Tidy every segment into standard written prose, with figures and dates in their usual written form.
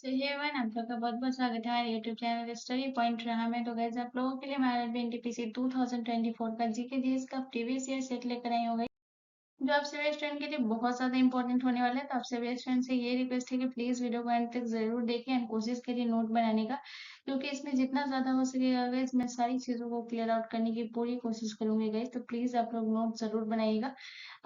सो hey everyone, आप लोग का बहुत बहुत स्वागत है हमारे यूट्यूब चैनल स्टडी पॉइंट रहा में। तो गाइस, आप लोगों के लिए हमारा एनटीपीसी 2024 का जीके जीएस का प्रीवियस ईयर सेट लेकर आई हो गई, जो आप सभी स्टूडेंट के लिए बहुत ज्यादा इंपॉर्टेंट होने वाला है। तो आप सभी स्टूडेंट से ये रिक्वेस्ट है कि प्लीज वीडियो को अंत तक जरूर देखें एंड कोशिश करिए नोट बनाने का, क्योंकि इसमें जितना ज्यादा हो सकेगा गाइस मैं सारी चीजों को क्लियर आउट करने की पूरी कोशिश करूंगी गाइस। तो प्लीज आप लोग नोट जरूर बनाइएगा।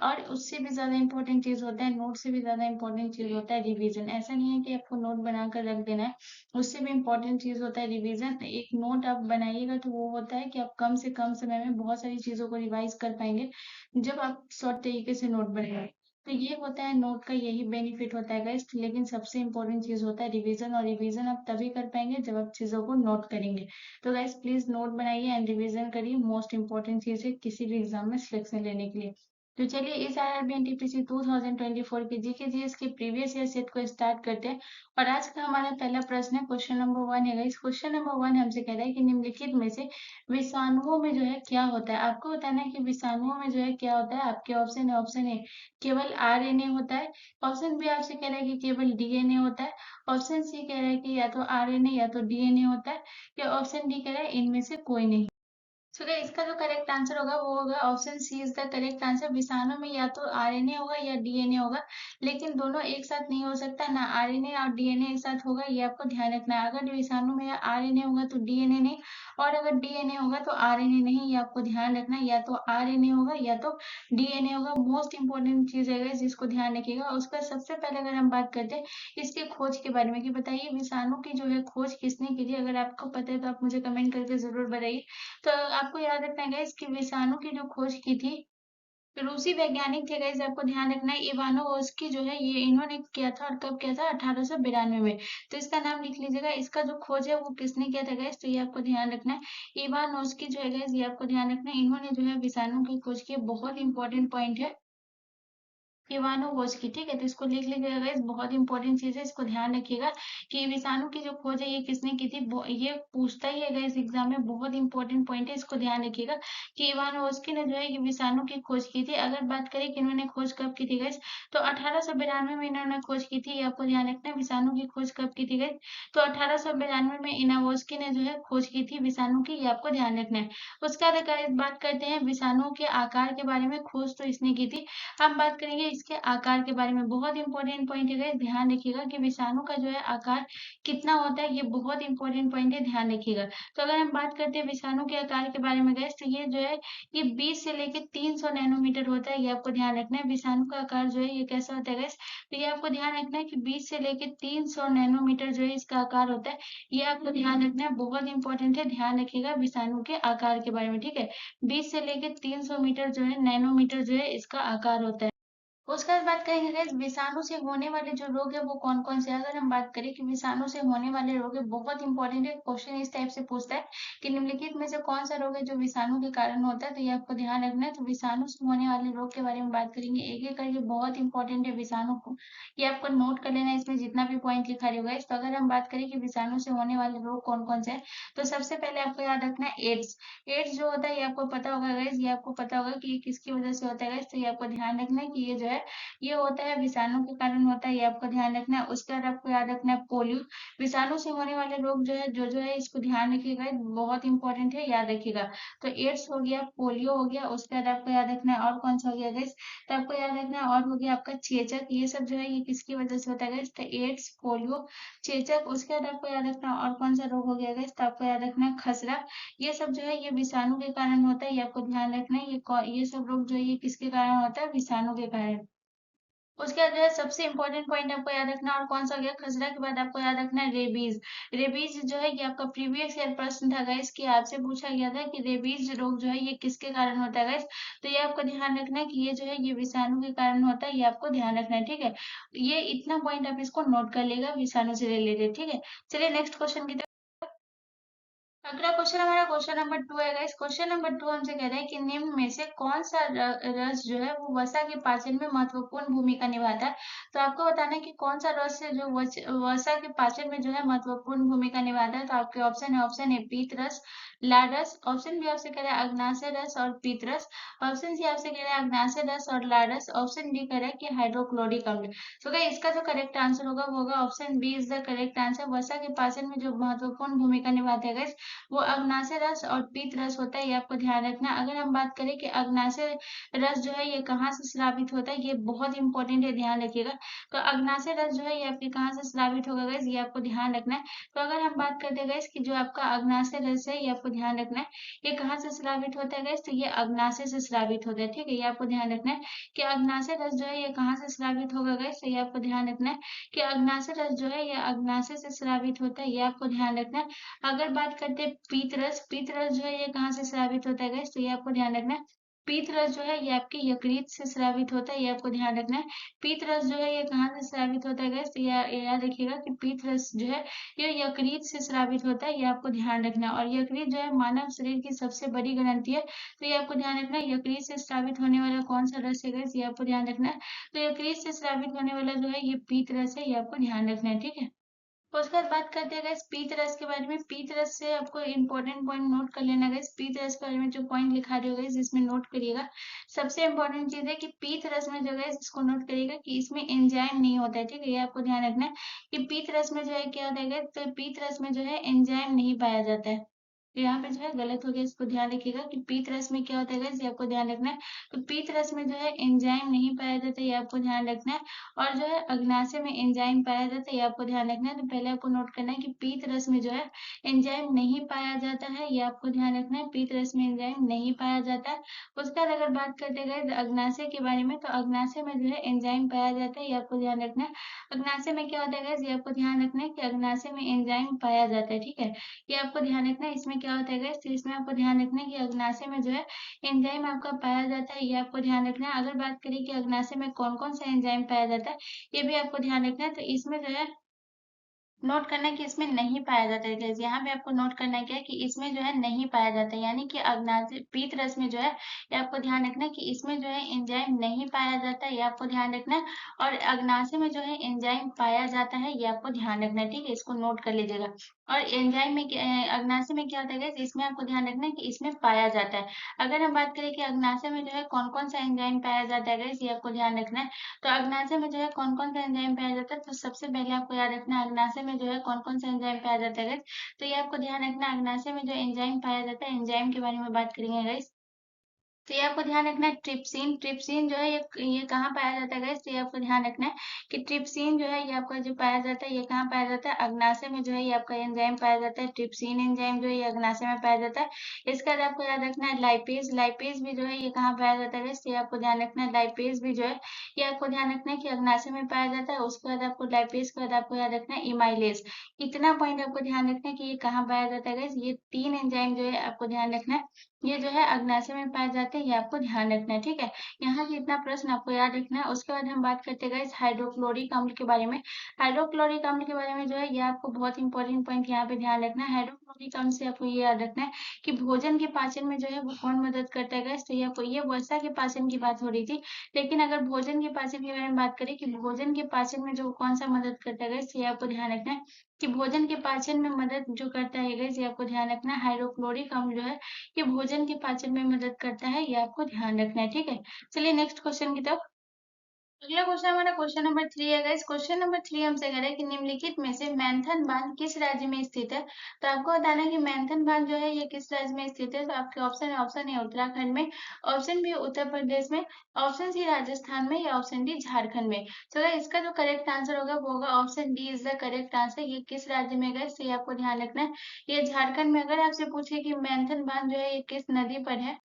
और उससे भी ज्यादा इंपॉर्टेंट चीज होता है, नोट से भी ज्यादा इंपॉर्टेंट चीज होता है रिवीजन। ऐसा नहीं है कि आपको नोट बनाकर रख देना है, उससे भी इम्पोर्टेंट चीज होता है रिवीजन। एक नोट आप बनाइएगा तो वो होता है कि आप कम से कम समय में बहुत सारी चीजों को रिवाइज कर पाएंगे जब आप शॉर्ट तरीके से नोट बनाएंगे। तो ये होता है नोट का, यही बेनिफिट होता है गाइस। लेकिन सबसे इम्पोर्टेंट चीज होता है रिवीजन, और रिवीजन आप तभी कर पाएंगे जब आप चीजों को नोट करेंगे। तो गाइस प्लीज नोट बनाइए एंड रिवीजन करिए, मोस्ट इंपॉर्टेंट चीज है किसी भी एग्जाम में सिलेक्शन लेने के लिए। तो चलिए इस आईआरबी एनटीपीसी 2024 के जीके जीएस के प्रीवियस ईयर सेट को स्टार्ट करते हैं। और आज का हमारा पहला प्रश्न है, क्वेश्चन नंबर 1 है गाइस। क्वेश्चन नंबर 1 हमसे कह रहा है कि निम्नलिखित में से विषाणुओं में जो है क्या होता है। आपको बताना है कि विषाणुओं में जो है क्या होता है। आपके ऑप्शन है, ऑप्शन ए केवल आरएनए होता है, ऑप्शन बी आपसे कह रहा है कि केवल डीएनए होता है, ऑप्शन सी कह रहा है कि या तो आरएनए या तो डीएनए होता है, या ऑप्शन डी कह रहा है इनमें से कोई नहीं। सो इसका जो करेक्ट आंसर होगा वो होगा option C is the correct answer. विषाणु में या तो आरएनए होगा या डीएनए होगा, लेकिन दोनों एक साथ नहीं हो सकता, ना आरएनए और डीएनए एक साथ होगा, ये आपको ध्यान रखना है। अगर विषाणु में आरएनए होगा तो डीएनए नहीं, और अगर डीएनए होगा तो आरएनए नहीं, ये आपको ध्यान रखना है। या तो आरएनए होगा या तो डीएनए होगा, मोस्ट इंपोर्टेंट चीज है guys, जिसको ध्यान रखिएगा। उसका सबसे पहले अगर हम बात करते हैं इसके खोज के बारे में कि बताइए विषाणु की जो है खोज किसने की थी। अगर आपको पता है तो आप मुझे कमेंट करके जरूर बताइए। तो आपको याद रखना है गाइस कि विषाणु की जो खोज की थी रूसी वैज्ञानिक थे गाइस। आपको ध्यान रखना है इवानोवस्की जो है, ये इन्होंने किया था। और कब किया था? 1892 में। तो इसका नाम लिख लीजिएगा। इसका जो खोज है वो किसने किया था गाइस, तो ये आपको ध्यान रखना है। इवानोवस्की जो है गाइस, ये आपको ध्यान रखना है, इन्होंने जो है विषाणु की खोज की। बहुत इंपॉर्टेंट पॉइंट है इवानोवस्की, ठीक है। तो इसको लिख लीजिएगा गाइस, बहुत इंपॉर्टेंट चीज है, इसको ध्यान रखिएगा कि विषाणु की जो खोज है ये किसने की थी। ये पूछता ही है गाइस एग्जाम में, बहुत इंपॉर्टेंट पॉइंट है, इसको ध्यान रखिएगा कि इवानोवस्की ने जो है ये विषाणु की खोज की थी। अगर बात करें कि इन्होंने खोज कब की थी गाइस, तो 1892 में इन्होंने खोज की थी। ये आपको ध्यान रखना है। विषाणु की खोज कब की थी गाइस, तो 1892 में इनावोस्की ने जो है खोज की थी विषाणु की, ये आपको ध्यान रखना है। उसके बाद गाइस बात करते हैं विषाणुओं के आकार के बारे में। खोज तो इसने की थी, हम बात करेंगे इसके आकार के बारे में। बहुत इंपॉर्टेंट पॉइंट है, ध्यान रखिएगा कि विषाणु का जो है आकार कितना होता है, ये बहुत इंपॉर्टेंट पॉइंट है, ध्यान रखिएगा। तो अगर हम बात करते हैं विषाणु के आकार के बारे में गैस, तो ये जो है ये 20 से लेकर 300 नैनोमीटर होता है, ये आपको ध्यान रखना है। विषाणु का आकार जो है ये कैसा होता है गैस, तो ये आपको ध्यान रखना है कि 20 से लेकर 300 नैनोमीटर जो है इसका आकार होता है, ये आपको ध्यान रखना है। बहुत इंपॉर्टेंट है, ध्यान रखिएगा विषाणु के आकार के बारे में, ठीक है। 20 से लेकर 300 मीटर जो है नैनोमीटर जो है इसका आकार होता है। उसके बाद बात करेंगे गाइस विषाणु से होने वाले जो रोग है वो कौन कौन से। अगर हम बात करें कि विषाणु से होने वाले रोग है, बहुत इंपॉर्टेंट है, क्वेश्चन इस टाइप से पूछता है कि निम्नलिखित में से कौन सा रोग है जो विषाणु के कारण होता है। तो ये आपको ध्यान रखना है। तो विषाणु से होने वाले रोग के बारे में बात करेंगे एक एक करके, बहुत इंपॉर्टेंट है विषाणु को, ये आपको नोट कर लेना है इसमें जितना भी पॉइंट लिखा रहेगा। तो अगर हम बात करें कि विषाणु से होने वाले रोग कौन कौन से है, तो सबसे पहले आपको याद रखना है एड्स। एड्स जो होता है ये आपको पता होगा गाइस, ये आपको पता होगा कि ये किसकी वजह से होता है गाइस। तो ये आपको ध्यान रखना है कि ये जो है ये होता है विषाणु के कारण होता है, ये आपको ध्यान रखना है। उसके बाद आपको याद रखना है पोलियो। विषाणु से होने वाले रोग जो है इसको ध्यान रखिएगा, बहुत इंपॉर्टेंट है, याद रखिएगा। तो एड्स हो गया, पोलियो हो गया, उसके बाद आपको याद रखना है और कौन सा हो गया गाइस, तो आपको याद रखना है और हो गया आपका चेचक। ये सब जो है ये किसकी वजह से होता है गाइस, तो एड्स, पोलियो, चेचक। उसके बाद आपको याद रखना है और कौन सा रोग हो गया गाइस, तो आपको याद रखना है खसरा। ये सब जो है ये विषाणु के कारण होता है, ये आपको ध्यान रखना है। ये सब रोग जो है ये किसके कारण होता है, विषाणु के कारण। उसके बाद जो है सबसे इंपॉर्टेंट पॉइंट आपको याद रखना और कौन सा हो गया, खसरा के बाद आपको याद रखना है रेबीज। रेबीज जो है ये आपका प्रीवियस ईयर प्रश्न था गाइस, कि आपसे पूछा गया था कि रेबीज रोग जो है ये किसके कारण होता है गाइस। तो ये आपको ध्यान रखना है कि ये जो है ये विषाणु के कारण होता है, ये आपको ध्यान रखना है, ठीक है। ये इतना पॉइंट आप इसको नोट कर लेगा विषाणु से रिलेटेड, ठीक है। चलिए नेक्स्ट क्वेश्चन की तरफ। अगला क्वेश्चन हमारा क्वेश्चन नंबर 2 है गाइस। क्वेश्चन नंबर 2 हमसे कह रहा है कि निम्न में से कौन सा रस जो है वो वसा के पाचन में महत्वपूर्ण भूमिका निभाता है। तो आपको बताना है कि कौन सा रस है जो वसा के पाचन में जो है महत्वपूर्ण भूमिका निभाता है। तो आपके ऑप्शन है, ऑप्शन ए पीत रस, लाल रस, ऑप्शन बी आपसे कह रहा है अग्नाशय रस और पीत रस, ऑप्शन सी आपसे कह रहा है अग्नाशय रस और लाल रस, ऑप्शन डी कह रहा है कि हाइड्रोक्लोरिक अम्ल। तो गाइस इसका जो करेक्ट आंसर होगा वो होगा option B is the correct answer. वसा के पाचन में जो महत्वपूर्ण भूमिका निभाते हैं गाइस वो अग्नाशय रस और पीत रस होता है, ये आपको ध्यान रखना। अगर हम बात करें कि अग्नाशय रस जो है ये कहाँ से स्रावित होता है, ये बहुत इंपॉर्टेंट है, ध्यान रखिएगा। तो अग्नाशय रस जो है ये आपके कहाँ से स्रावित होगा गाइस, ये आपको ध्यान रखना है। तो अगर हम बात करते हैं गाइस कि जो आपका अग्नाशय रस है ये आपको ध्यान रखना है, ये कहाँ से स्रावित होता है गाइस, तो ये अग्नाशय से स्रावित होता है। ठीक है, ये आपको ध्यान रखना है कि अग्नाशय रस जो है ये कहाँ से स्रावित होगा गाइस, तो ये आपको ध्यान रखना है कि अग्नाशय रस जो है ये अग्नाशय से स्रावित होता है, ये आपको ध्यान रखना है। अगर बात करते हैं पीत रस जो है ये कहाँ से स्रावित होता है गाइस, तो ये आपको ध्यान रखना है। पीत रस जो है ये आपके यकृत से स्रावित होता है, ये आपको ध्यान रखना है। पीत रस जो है ये कहाँ से स्रावित होता है गाइस, तो ये याद रखिएगा कि पीत रस जो है ये यकृत से स्रावित होता है, ये आपको ध्यान रखना है। और यकृत जो है मानव शरीर की सबसे बड़ी ग्रंथि है, तो ये आपको ध्यान रखना है। यकृत से स्रावित होने वाला कौन सा रस है गाइस, ये आपको ध्यान रखना है। तो यकृत से स्रावित होने वाला जो है ये पीत रस है, ये आपको ध्यान रखना है। ठीक है, उसके बाद बात करते हैं गाइस पीत रस के बारे में। पीत रस से आपको इंपॉर्टेंट पॉइंट नोट कर लेना गाइस। पीत रस के बारे में जो पॉइंट लिखा रहे हो गाइस इसमें नोट करिएगा। सबसे इंपॉर्टेंट चीज है कि पीत रस में जो है इसको नोट करिएगा कि इसमें एंजाइम नहीं होता है। ठीक है, ये आपको ध्यान रखना है कि पीत रस में जो है क्या होता है guys, तो पीत रस में जो है एंजाइम नहीं पाया जाता है। तो यहाँ पे जो है गलत हो गया, इसको ध्यान रखिएगा कि पीत रस में क्या होता है guys, ये आपको ध्यान रखना है। तो पीत रस में जो है एंजाइम नहीं पाया जाता, ये आपको ध्यान रखना है। और जो है अग्नाशय में एंजाइम पाया जाता है, ये आपको ध्यान रखना है। तो पहले आपको नोट करना है कि पीत रस में जो है एंजाइम नहीं पाया जाता है, ये आपको ध्यान रखना है। पीत रस में एंजाइम नहीं पाया जाता है। उसके बाद अगर बात करते गए अग्नाशय के बारे में, तो अग्नाशय में जो है एंजाइम पाया जाता है, ये आपको ध्यान रखना है। अग्नाशय में क्या होता है guys, ये आपको ध्यान रखना है कि अग्नाशय में एंजाइम पाया जाता है। ठीक है, ये आपको ध्यान रखना है। इसमें क्या होता है guys, तो इसमें आपको ध्यान रखना है कि अग्नाशय में जो है एंजाइम आपका पाया जाता है, ये आपको ध्यान रखना है। अगर बात करें कि अग्नाशय में कौन कौन सा एंजाइम पाया जाता है, ये भी आपको ध्यान रखना है। तो इसमें जो है नोट करना है कि इसमें नहीं पाया जाता है गाइस। यहाँ पे आपको नोट करना है क्या है कि इसमें जो है नहीं पाया जाता है, यानी कि अग्नाशय पीत रस में जो है ये आपको ध्यान रखना है कि इसमें जो है एंजाइम नहीं पाया जाता है, ये आपको ध्यान रखना है। और अग्नाशय में जो है एंजाइम पाया जाता है, ये आपको ध्यान रखना है। ठीक है, इसको नोट कर लीजिएगा। और एंजाइम में अग्नाशय में क्या होता है गाइस, इसमें आपको ध्यान रखना है कि इसमें पाया जाता है। अगर हम बात करें कि अग्नाशय में जो है कौन कौन सा एंजाइम पाया जाता है गाइस, ये आपको ध्यान रखना है। तो अग्नाशय में जो है कौन-कौन सा एंजाइम पाया जाता है, तो सबसे पहले आपको याद रखना है अग्नाशय में जो है कौन-कौन सा एंजाइम पाया जाता है गाइस। तो ये आपको ध्यान रखना है, अग्नाशय में जो एंजाइम पाया जाता है, एंजाइम के बारे में बात करेंगे गाइस। तो ये आपको ध्यान रखना है ट्रिप्सिन। ट्रिप्सिन जो है ये कहाँ पाया जाता है गाइस, तो ये आपको ध्यान रखना है कि ट्रिप्सिन जो है ये आपका जो पाया जाता है ये कहाँ पाया जाता है, अग्नाशय में जो है ये आपका एंजाइम पाया जाता है। ट्रिप्सिन एंजाइम जो है ये अग्नाशय में पाया जाता है। इसके बाद आपको याद रखना है लाइपेज। लाइपेज भी जो है ये कहाँ पाया जाता है गाइस, तो ये आपको ध्यान रखना है। लाइपेज भी जो है ये आपको ध्यान रखना है कि अग्नाशय में पाया जाता है। उसके बाद आपको लाइपेज के बाद आपको याद रखना है इमाइलेज। इतना पॉइंट आपको ध्यान रखना है कि ये कहाँ पाया जाता है गाइस, ये 3 एंजाइम जो है आपको ध्यान रखना है, ये जो है अग्नाशय में पाए जाते हैं, ये आपको ध्यान रखना है। ठीक है, यहाँ से इतना प्रश्न आपको याद रखना है। उसके बाद हम बात करते हैं गाइस हाइड्रोक्लोरिक अम्ल के बारे में। हाइड्रोक्लोरिक अम्ल के बारे में जो है ये आपको बहुत इंपॉर्टेंट पॉइंट यहाँ पे ध्यान रखना है। हाइड्रोक्लोरिक अम्ल से आपको ये याद रखना है कि भोजन के पाचन में जो है वो कौन मदद करता है गाइस, तो ये आपको ये वसा के पाचन की बात हो रही थी। लेकिन अगर भोजन के पाचन के बारे में बात करें कि भोजन के पाचन में जो कौन सा मदद करता है गाइस, ये आपको ध्यान रखना है कि भोजन के पाचन में मदद जो करता है गाइस, ये आपको ध्यान रखना है। हाइड्रोक्लोरिक अम्ल जो है ये भोजन के पाचन में मदद करता है, ये आपको ध्यान रखना है। ठीक है, चलिए नेक्स्ट क्वेश्चन की तरफ। अगला क्वेश्चन हमारा क्वेश्चन नंबर 3 है गाइस। क्वेश्चन नंबर 3 हमसे कह रहा है कि निम्नलिखित में से मैंथन बांध किस राज्य में स्थित है। तो आपको बताना है कि मैंथन बांध जो है ये किस राज्य में स्थित है। तो आपके ऑप्शन है, ऑप्शन ए उत्तराखंड में, ऑप्शन बी उत्तर प्रदेश में, ऑप्शन सी राजस्थान में, या ऑप्शन डी झारखंड में। तो गाइस इसका जो करेक्ट आंसर होगा वो होगा option D is the correct answer. ये किस राज्य में गाइस, ये आपको ध्यान रखना है, ये झारखंड में। अगर आपसे पूछे कि मैंथन बांध जो है ये किस नदी पर है,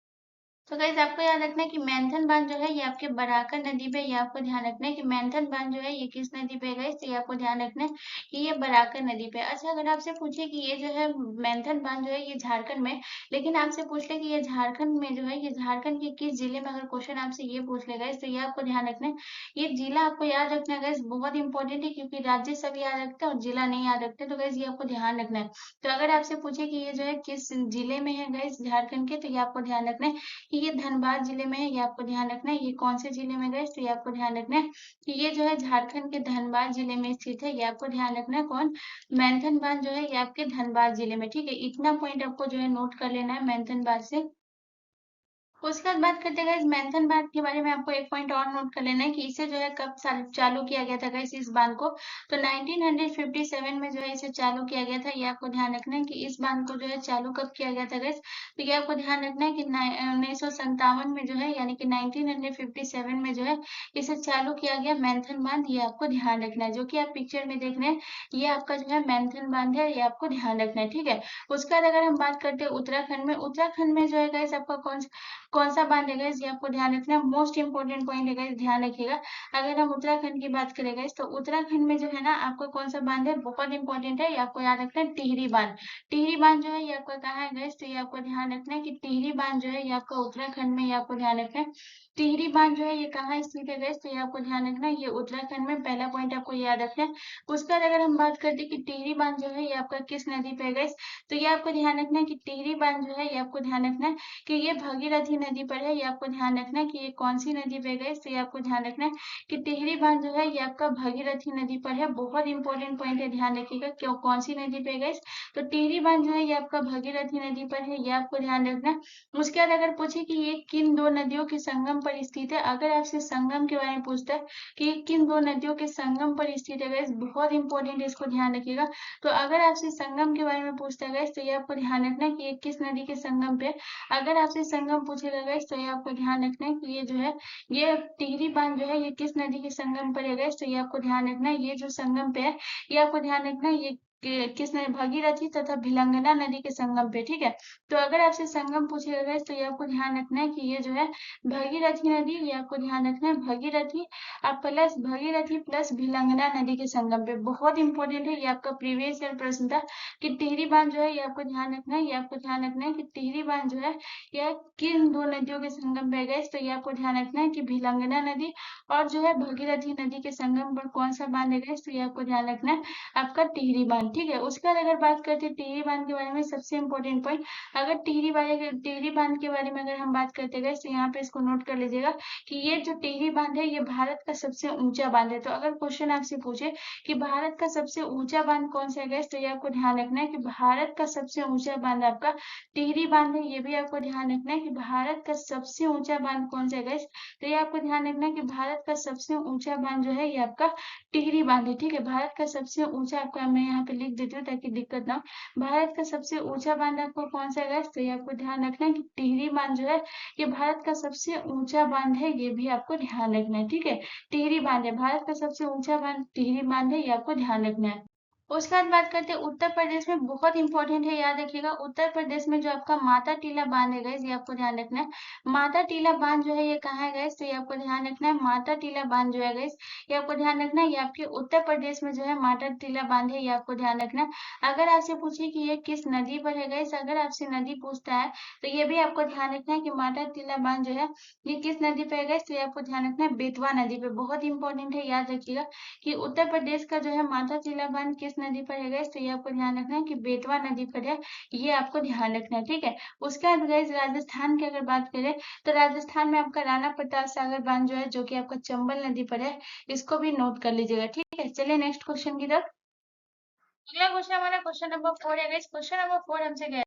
तो गाइस आपको याद रखना है कि मैंथन बांध जो है ये आपके बराकर नदी पे, ये आपको ध्यान रखना है कि मैंथन बांध जो है ये किस नदी पे है गाइस, तो ये आपको ध्यान रखना है कि ये बराकर नदी पे। अच्छा, अगर आपसे पूछे कि ये जो है मैंथन बांध जो है ये झारखंड में, लेकिन आपसे पूछ ले कि ये झारखंड में जो है ये झारखंड के किस जिले में, अगर क्वेश्चन आपसे ये पूछ ले गाइस, तो ये आपको ध्यान रखना है। ये जिला आपको याद रखना है गाइस, बहुत इंपॉर्टेंट है, क्योंकि राज्य सब याद रखते हैं और जिला नहीं याद रखते, तो गाइस ये आपको ध्यान रखना है। तो अगर आपसे पूछे कि ये जो है किस जिले में है गाइस झारखंड के, तो ये आपको ध्यान रखना है कि ये धनबाद जिले में है, ये आपको ध्यान रखना है। ये कौन से जिले में गए, तो ये आपको ध्यान रखना है कि ये जो है झारखंड के धनबाद जिले में स्थित है, ये आपको ध्यान रखना है। कौन? मैंथन बांध जो है ये आपके धनबाद जिले में, ठीक है। इतना पॉइंट आपको जो है नोट कर लेना है मैंथन बांध से। उसके बाद बात करते हैं गाइस मैंथन बांध के बारे में। आपको एक पॉइंट और नोट कर लेना है कि इसे जो है कब चालू किया गया था गाइस इस बांध को, तो 1957 में जो है इसे चालू किया गया था। ये आपको ध्यान रखना है कि इस बांध को जो है चालू कब किया गया था गाइस, तो ये आपको ध्यान रखना है कि 1957 में जो है, यानी कि 1957 में जो है इसे चालू किया गया मैंथन बांध। ये आपको ध्यान रखना है, जो कि आप पिक्चर में देख रहे हैं ये आपका जो है मैंथन बांध है, ये आपको ध्यान रखना है, ठीक है। उसके बाद अगर हम बात करते हैं उत्तराखंड में, उत्तराखंड में जो है गाइस आपका कौन सा बांध है गाइस, ये आपको ध्यान रखना है। मोस्ट इंपोर्टेंट पॉइंट है गाइस, ध्यान रखिएगा। अगर हम उत्तराखंड की बात करें गाइस, तो उत्तराखंड में जो है ना आपको कौन सा बांध है, बहुत इंपॉर्टेंट है, ये आपको याद रखना है, टिहरी बांध। टिहरी बांध जो है ये आपका कहाँ है गाइस, तो ये आपको ध्यान रखना है कि टिहरी बांध जो है ये आपका उत्तराखंड में, ये आपको ध्यान रखना है। टिहरी बांध जो है ये कहाँ स्थित है गाइस, तो ये आपको ध्यान रखना है, ये उत्तराखंड में। पहला पॉइंट आपको याद रखना है। उसके बाद अगर हम बात करते हैं कि टिहरी बांध जो है ये आपका किस नदी पे है गाइस, तो ये आपको ध्यान रखना है कि टिहरी बांध जो है ये आपको ध्यान रखना है कि ये भगीरथी नदी पर है। ये आपको ध्यान रखना है कि ये कौन सी नदी पे गए, तो ये आपको ध्यान रखना है कि टिहरी बांध जो है ये आपका भगीरथी नदी पर है। बहुत इंपॉर्टेंट पॉइंट है, ध्यान रखिएगा क्यों, कौन सी नदी पे गए, तो टिहरी बांध जो है ये आपका भगीरथी नदी पर है, ये आपको ध्यान रखना है। उसके बाद अगर पूछे कि ये किन दो नदियों के संगम पर स्थित है, अगर आपसे संगम के बारे में पूछता है कि ये किन दो नदियों के संगम पर स्थित है guys, बहुत इंपॉर्टेंट है, इसको ध्यान रखिएगा। तो अगर आपसे संगम के बारे में पूछता है guys, तो ये आपको ध्यान रखना है कि ये किस नदी के संगम पे है। अगर आपसे संगम पूछेगा गाइस, तो ये आपको ध्यान रखना है कि ये जो है ये टिहरी बांध जो है ये किस नदी के संगम पर है गाइस, तो ये आपको ध्यान रखना है। ये जो संगम पे है ये आपको ध्यान रखना है, ये किस नदी, भगीरथी तथा भिलंगना नदी के संगम पे, ठीक है। तो अगर आपसे संगम पूछेगा गाइस, तो ये आपको ध्यान रखना है कि ये जो है भगीरथी नदी, ये आपको ध्यान रखना है भगीरथी आप प्लस भगीरथी प्लस भिलंगना नदी के संगम पे। बहुत इंपॉर्टेंट है, ये आपका प्रीवियस ईयर प्रश्न था कि टिहरी बांध जो है ये आपको ध्यान रखना है, ये आपको ध्यान रखना है कि टिहरी बांध जो है यह किन दो नदियों के संगम पे गए, तो ये आपको ध्यान रखना है कि भिलंगना नदी और जो है भगीरथी नदी के संगम पर कौन सा बांध है गए, तो ये आपको ध्यान रखना है आपका टिहरी बांध, ठीक है। उसके बाद अगर बात करते हैं टिहरी बांध के बारे में, सबसे इंपॉर्टेंट पॉइंट, अगर टिहरी बांध के बारे में अगर हम बात करते गए, तो यहाँ पे इसको नोट कर लीजिएगा कि ये जो टिहरी बांध है ये भारत का सबसे ऊंचा बांध है। तो अगर क्वेश्चन आपसे पूछे कि भारत का सबसे ऊंचा बांध कौन सा है, तो ये आपको ध्यान रखना है कि भारत का सबसे ऊंचा बांध आपका टिहरी बांध है। ये भी आपको ध्यान रखना है कि भारत का सबसे ऊंचा बांध कौन सा है गाइस, तो ये आपको ध्यान रखना है कि भारत का सबसे ऊंचा बांध जो है ये आपका टिहरी बांध है, ठीक है। भारत का सबसे ऊंचा, आपका मैं यहाँ पे लिख देती हूँ ताकि दिक्कत ना हो। भारत का सबसे ऊंचा बांध आपको कौन सा है गाइस, तो ये आपको ध्यान रखना है कि टिहरी बांध जो है ये भारत का सबसे ऊंचा बांध है, ये भी आपको ध्यान रखना है, ठीक है। टिहरी बांध है, भारत का सबसे ऊंचा बांध टिहरी बांध है, ये आपको ध्यान रखना है। उसके बाद बात करते हैं उत्तर प्रदेश में, बहुत इंपॉर्टेंट है, याद रखिएगा। उत्तर प्रदेश में जो आपका माता टीला बांध है गाइस, ये आपको ध्यान रखना है। माता टीला बांध जो है ये कहाँ है गाइस, तो ये आपको ध्यान रखना है। माता टीला बांध जो है गाइस ये आपको ध्यान रखना है, ये आपके उत्तर प्रदेश में जो है माता टीला बांध है, ये आपको ध्यान रखना है। अगर आपसे पूछे कि ये किस नदी पर है गाइस, अगर आपसे नदी पूछता है तो ये भी आपको ध्यान रखना है कि माता टीला बांध जो है ये किस नदी पे है गाइस, तो ये आपको ध्यान रखना है बेतवा नदी पे। बहुत इंपॉर्टेंट है, याद रखिएगा कि उत्तर प्रदेश का जो है माता टीला बांध किस नदी पर है गाइस, तो ये आपको ध्यान रखना है कि बेतवा नदी पर है, ये आपको ध्यान रखना है, ठीक है। उसके बाद गाइस राजस्थान की अगर बात करें, तो राजस्थान में आपका राणा प्रताप सागर बांध जो है जो कि आपका चंबल नदी पर है, इसको भी नोट कर लीजिएगा, ठीक है। चलिए नेक्स्ट क्वेश्चन की तरफ। अगला क्वेश्चन हमारा क्वेश्चन नंबर 4 है गाइस। क्वेश्चन नंबर 4 हमसे क्या है,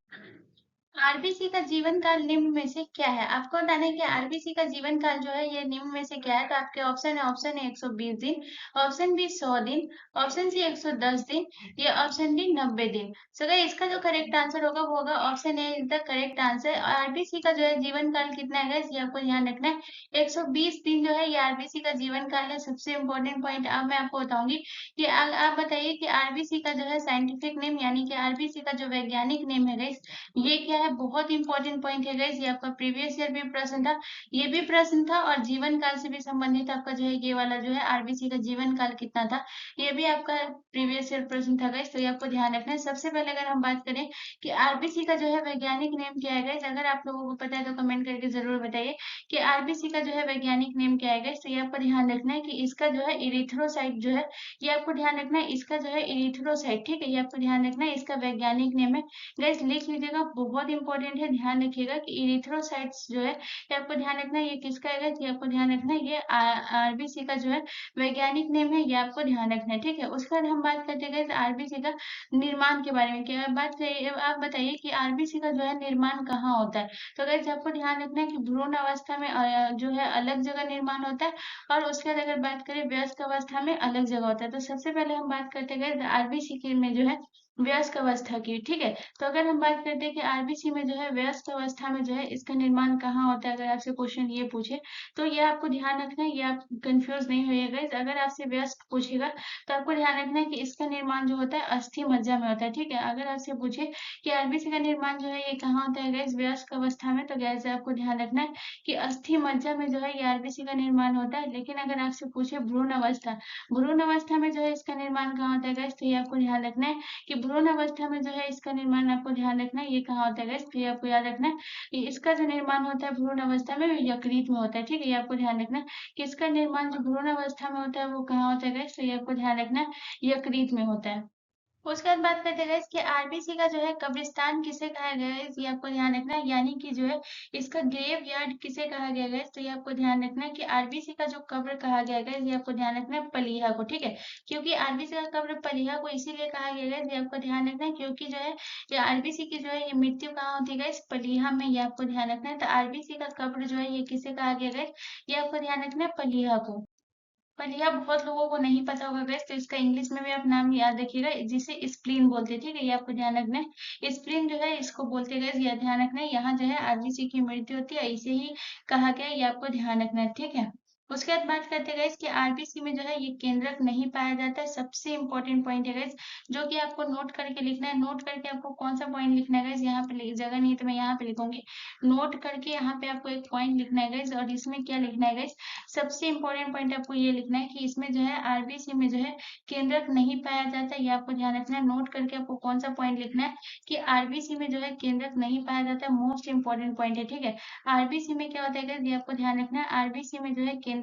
आरबीसी का जीवन काल निम्न में से क्या है। आपको बताना है कि आरबीसी का जीवन काल जो है ये निम्न में से क्या है। तो आपके ऑप्शन है, ऑप्शन ए 120 दिन, ऑप्शन बी 100 दिन, ऑप्शन सी 110 दिन, या ऑप्शन डी 90 दिन। सो गाइस इसका जो करेक्ट आंसर होगा वो होगा option A is the correct answer. RBC का जो है जीवन काल कितना है गाइस, ये आपको ध्यान रखना है 120 दिन जो है ये आरबीसी का जीवन काल है। सबसे इंपॉर्टेंट पॉइंट अब मैं आपको बताऊंगी कि आप बताइए कि आरबीसी का जो है साइंटिफिक नेम, यानी कि आरबीसी का जो वैज्ञानिक नेम है गाइस ये क्या है। है बहुत इंपॉर्टेंट पॉइंट है गाइस, ये आपका प्रीवियस ईयर भी प्रश्न था, ये भी प्रश्न था, और जीवन काल से भी संबंधित आपका जो है ये वाला जो है आरबीसी का जीवन काल कितना था, ये भी आपका प्रीवियस ईयर प्रश्न था गाइस, तो ये आपको ध्यान रखना है। सबसे पहले अगर हम बात करें कि आरबीसी का जो है वैज्ञानिक नेम क्या है गाइस, अगर आप लोगों को पता है तो कमेंट करके जरूर बताइए कि आरबीसी का जो है वैज्ञानिक नेम क्या है गाइस। तो ये आपको ध्यान रखना है कि इसका जो है इरिथ्रोसाइट जो है, ये आपको ध्यान रखना है, इसका जो है इरिथ्रोसाइट, ठीक है, ये आपको ध्यान रखना है, इसका वैज्ञानिक नेम है गाइस, लिख लीजिएगा, बहुत इंपॉर्टेंट है, ध्यान रखिएगा कि इरिथ्रोसाइट्स जो है ये आपको ध्यान रखना है, ये किसका है गाइस, ये आपको ध्यान रखना है, ये आरबीसी का जो है वैज्ञानिक नेम है, ये आपको ध्यान रखना है, ठीक है। उसके बाद हम बात करते हैं गाइस आरबीसी का निर्माण के बारे में, क्या बात करिए, आप बताइए कि आरबीसी का जो है निर्माण कहाँ होता है। तो गाइस आपको ध्यान रखना है कि भ्रूण अवस्था में जो है अलग जगह निर्माण होता है, और उसके बाद अगर बात करें वयस्क अवस्था में अलग जगह होता है। तो सबसे पहले हम बात करते हैं आरबीसी के में जो है वयस्क अवस्था की, ठीक है। तो अगर हम बात करते हैं कि आरबीसी में जो है वयस्क अवस्था में जो है इसका निर्माण कहाँ होता है, अगर आपसे क्वेश्चन ये पूछे तो ये आपको ध्यान रखना है, ये आप कंफ्यूज नहीं होइएगा। अगर आपसे वयस्क पूछेगा तो आपको ध्यान रखना है कि इसका निर्माण जो होता है अस्थि मज्जा में होता है, ठीक है। अगर आपसे पूछे कि आरबीसी का निर्माण जो है ये कहाँ होता है गैस, वयस्क अवस्था में, तो गैस आपको ध्यान रखना है कि अस्थि मज्जा में जो है ये आरबीसी का निर्माण होता है। लेकिन अगर आपसे पूछे भ्रूण अवस्था, भ्रूण अवस्था में जो है इसका निर्माण कहाँ होता है गैस, तो ये आपको ध्यान रखना है कि भ्रूण अवस्था में जो है इसका निर्माण आपको ध्यान रखना है, ये कहाँ होता है गैस, तो ये आपको याद रखना है कि इसका जो निर्माण होता है भ्रूण अवस्था में यकृत में होता है, ठीक है। ये आपको ध्यान रखना है कि इसका निर्माण जो भ्रूण अवस्था में होता है वो कहाँ होता है गैस, तो ये आपको ध्यान रखना है यकृत में होता है। उसके बाद बात करते हैं इसके आरबीसी का जो है कब्रिस्तान किसे कहा गया है, ये आपको ध्यान रखना है, यानी कि जो है इसका ग्रेव यार्ड किसे कहा गया है, तो ये आपको ध्यान रखना है कि आरबीसी का जो कब्र कहा गया है ये आपको ध्यान रखना है पलीहा को, ठीक है। क्योंकि आरबीसी का कब्र पलीहा को इसीलिए कहा गया है, ये आपको ध्यान रखना है, क्योंकि जो है ये आरबीसी की जो है ये मृत्यु कहाँ होती है इस पलीहा में, ये आपको ध्यान रखना है। तो आरबीसी का कब्र जो है ये किसे कहा गया है, ये आपको ध्यान रखना है पलीहा को। पर यह बहुत लोगों को नहीं पता होगा गैस, तो इसका इंग्लिश में भी आप नाम याद रखिएगा, जिसे स्प्लीन बोलते हैं, ठीक है, ये आपको ध्यान रखना है। स्प्लीन जो है इसको बोलते हैं गैस, यह ध्यान रखना है, यहाँ जो है आरबीसी की मृत्यु होती है, इसे ही कहा गया है, ये आपको ध्यान रखना है, ठीक है। उसके बाद बात करते हैं गैस कि आरबीसी में जो है ये केंद्रक नहीं पाया जाता है, सबसे इंपॉर्टेंट पॉइंट है गैस, जो कि आपको नोट करके लिखना है। नोट करके आपको कौन सा पॉइंट लिखना है गैस, यहाँ पे जगह नहीं है तो मैं यहाँ पे लिखूंगी, नोट करके यहाँ पे आपको एक पॉइंट लिखना है गैस, और इसमें क्या लिखना है गैस, सबसे इंपॉर्टेंट पॉइंट आपको ये लिखना है कि इसमें जो है आरबीसी में जो है केंद्रक नहीं पाया जाता, ये आपको ध्यान रखना है। नोट करके आपको कौन सा पॉइंट लिखना है कि आरबीसी में जो है केंद्रक नहीं पाया जाता, मोस्ट इंपॉर्टेंट पॉइंट है, ठीक है। आरबीसी में क्या होता है ये आपको ध्यान रखना है, आरबीसी में जो है केंद्रक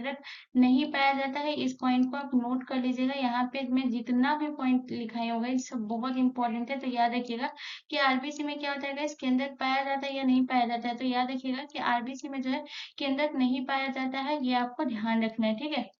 नहीं पाया जाता है, इस पॉइंट को आप नोट कर लीजिएगा। यहाँ पे मैं जितना भी पॉइंट लिखाई होगा ये सब बहुत इंपॉर्टेंट है, तो याद रखिएगा कि आरबीसी में क्या होता है केंद्रक पाया जाता है या नहीं पाया जाता है, तो याद रखिएगा कि आरबीसी में जो है केंद्रक नहीं पाया जाता है, ये आपको ध्यान रखना है, ठीक है।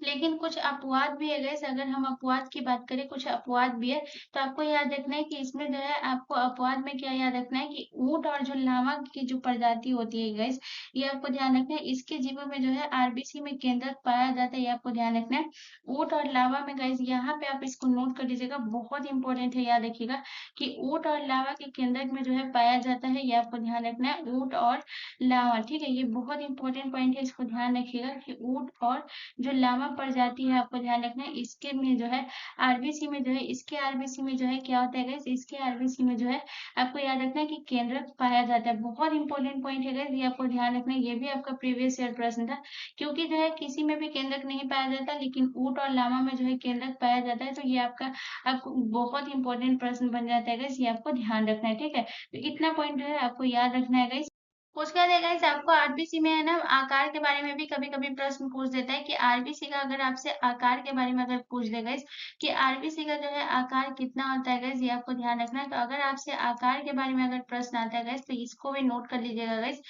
लेकिन कुछ अपवाद भी है गैस, अगर हम अपवाद की बात करें, कुछ अपवाद भी है, तो आपको याद रखना है कि इसमें जो है आपको अपवाद में क्या याद रखना है कि ऊंट और जो लामा की जो प्रजाति होती है गैस, ये आपको ध्यान रखना है, इसके जीवों में जो है आरबीसी में केंद्रक पाया जाता है, ये आपको ध्यान रखना है। ऊंट और लावा में गैस, यहाँ पे आप इसको नोट कर लीजिएगा, बहुत इंपॉर्टेंट है, याद रखिएगा कि ऊंट और लावा के केंद्रक में जो है पाया जाता है, ये आपको ध्यान रखना है, ऊंट और लावा, ठीक है। ये बहुत इंपॉर्टेंट पॉइंट है, इसको ध्यान रखिएगा कि ऊंट और जो लामा प्रजाति है आपको ध्यान रखना है, इसके में जो है आरबीसी में जो है, इसके आरबीसी में जो है क्या होता है गाइस, इसके आरबीसी में जो है आपको याद रखना है कि केंद्रक पाया जाता है, बहुत इंपॉर्टेंट पॉइंट है गाइस, ये आपको ध्यान रखना है, ये भी आपका प्रीवियस ईयर प्रश्न था। क्योंकि जो है किसी में भी केंद्रक नहीं पाया जाता, लेकिन ऊंट और लामा में जो है केंद्रक पाया जाता है, तो ये आपका आपको बहुत इंपॉर्टेंट प्रश्न बन जाता है गाइस, ये आपको ध्यान रखना है, ठीक है। तो इतना पॉइंट जो है आपको याद रखना है गाइस। उसके बाद गाइस आपको आरबीसी में है ना आकार के बारे में भी कभी कभी प्रश्न पूछ देता है कि आरबीसी का अगर आपसे आकार के बारे में अगर पूछ दे गाइस कि आरबीसी का जो है आकार कितना होता है गाइस, ये आपको ध्यान रखना है। तो अगर आपसे आकार के बारे में अगर प्रश्न आता है गाइस, तो इसको भी नोट कर लीजिएगा गाइस,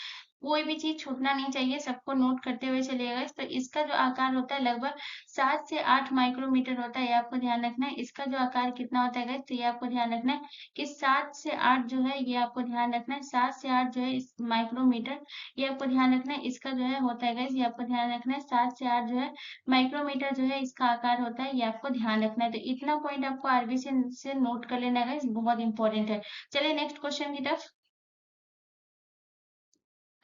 कोई भी चीज छूटना नहीं चाहिए, सबको नोट करते हुए चलिएगा गाइस। तो इसका जो आकार होता है लगभग 7 से 8 माइक्रोमीटर होता है, ये आपको ध्यान रखना है। इसका जो आकार कितना होता है गाइस, तो ये आपको ध्यान रखना है कि 7 से 8 जो है, ये आपको ध्यान रखना है, 7 से 8 जो है इस माइक्रोमीटर, ये आपको ध्यान रखना है, इसका जो है होता है गाइस, ये आपको ध्यान रखना है, 7 से 8 जो है माइक्रोमीटर जो है इसका आकार होता है, ये आपको ध्यान रखना है। तो इतना पॉइंट आपको आरबीसी से नोट कर लेना है गाइस, बहुत इंपॉर्टेंट है। चलिए नेक्स्ट क्वेश्चन की तरफ।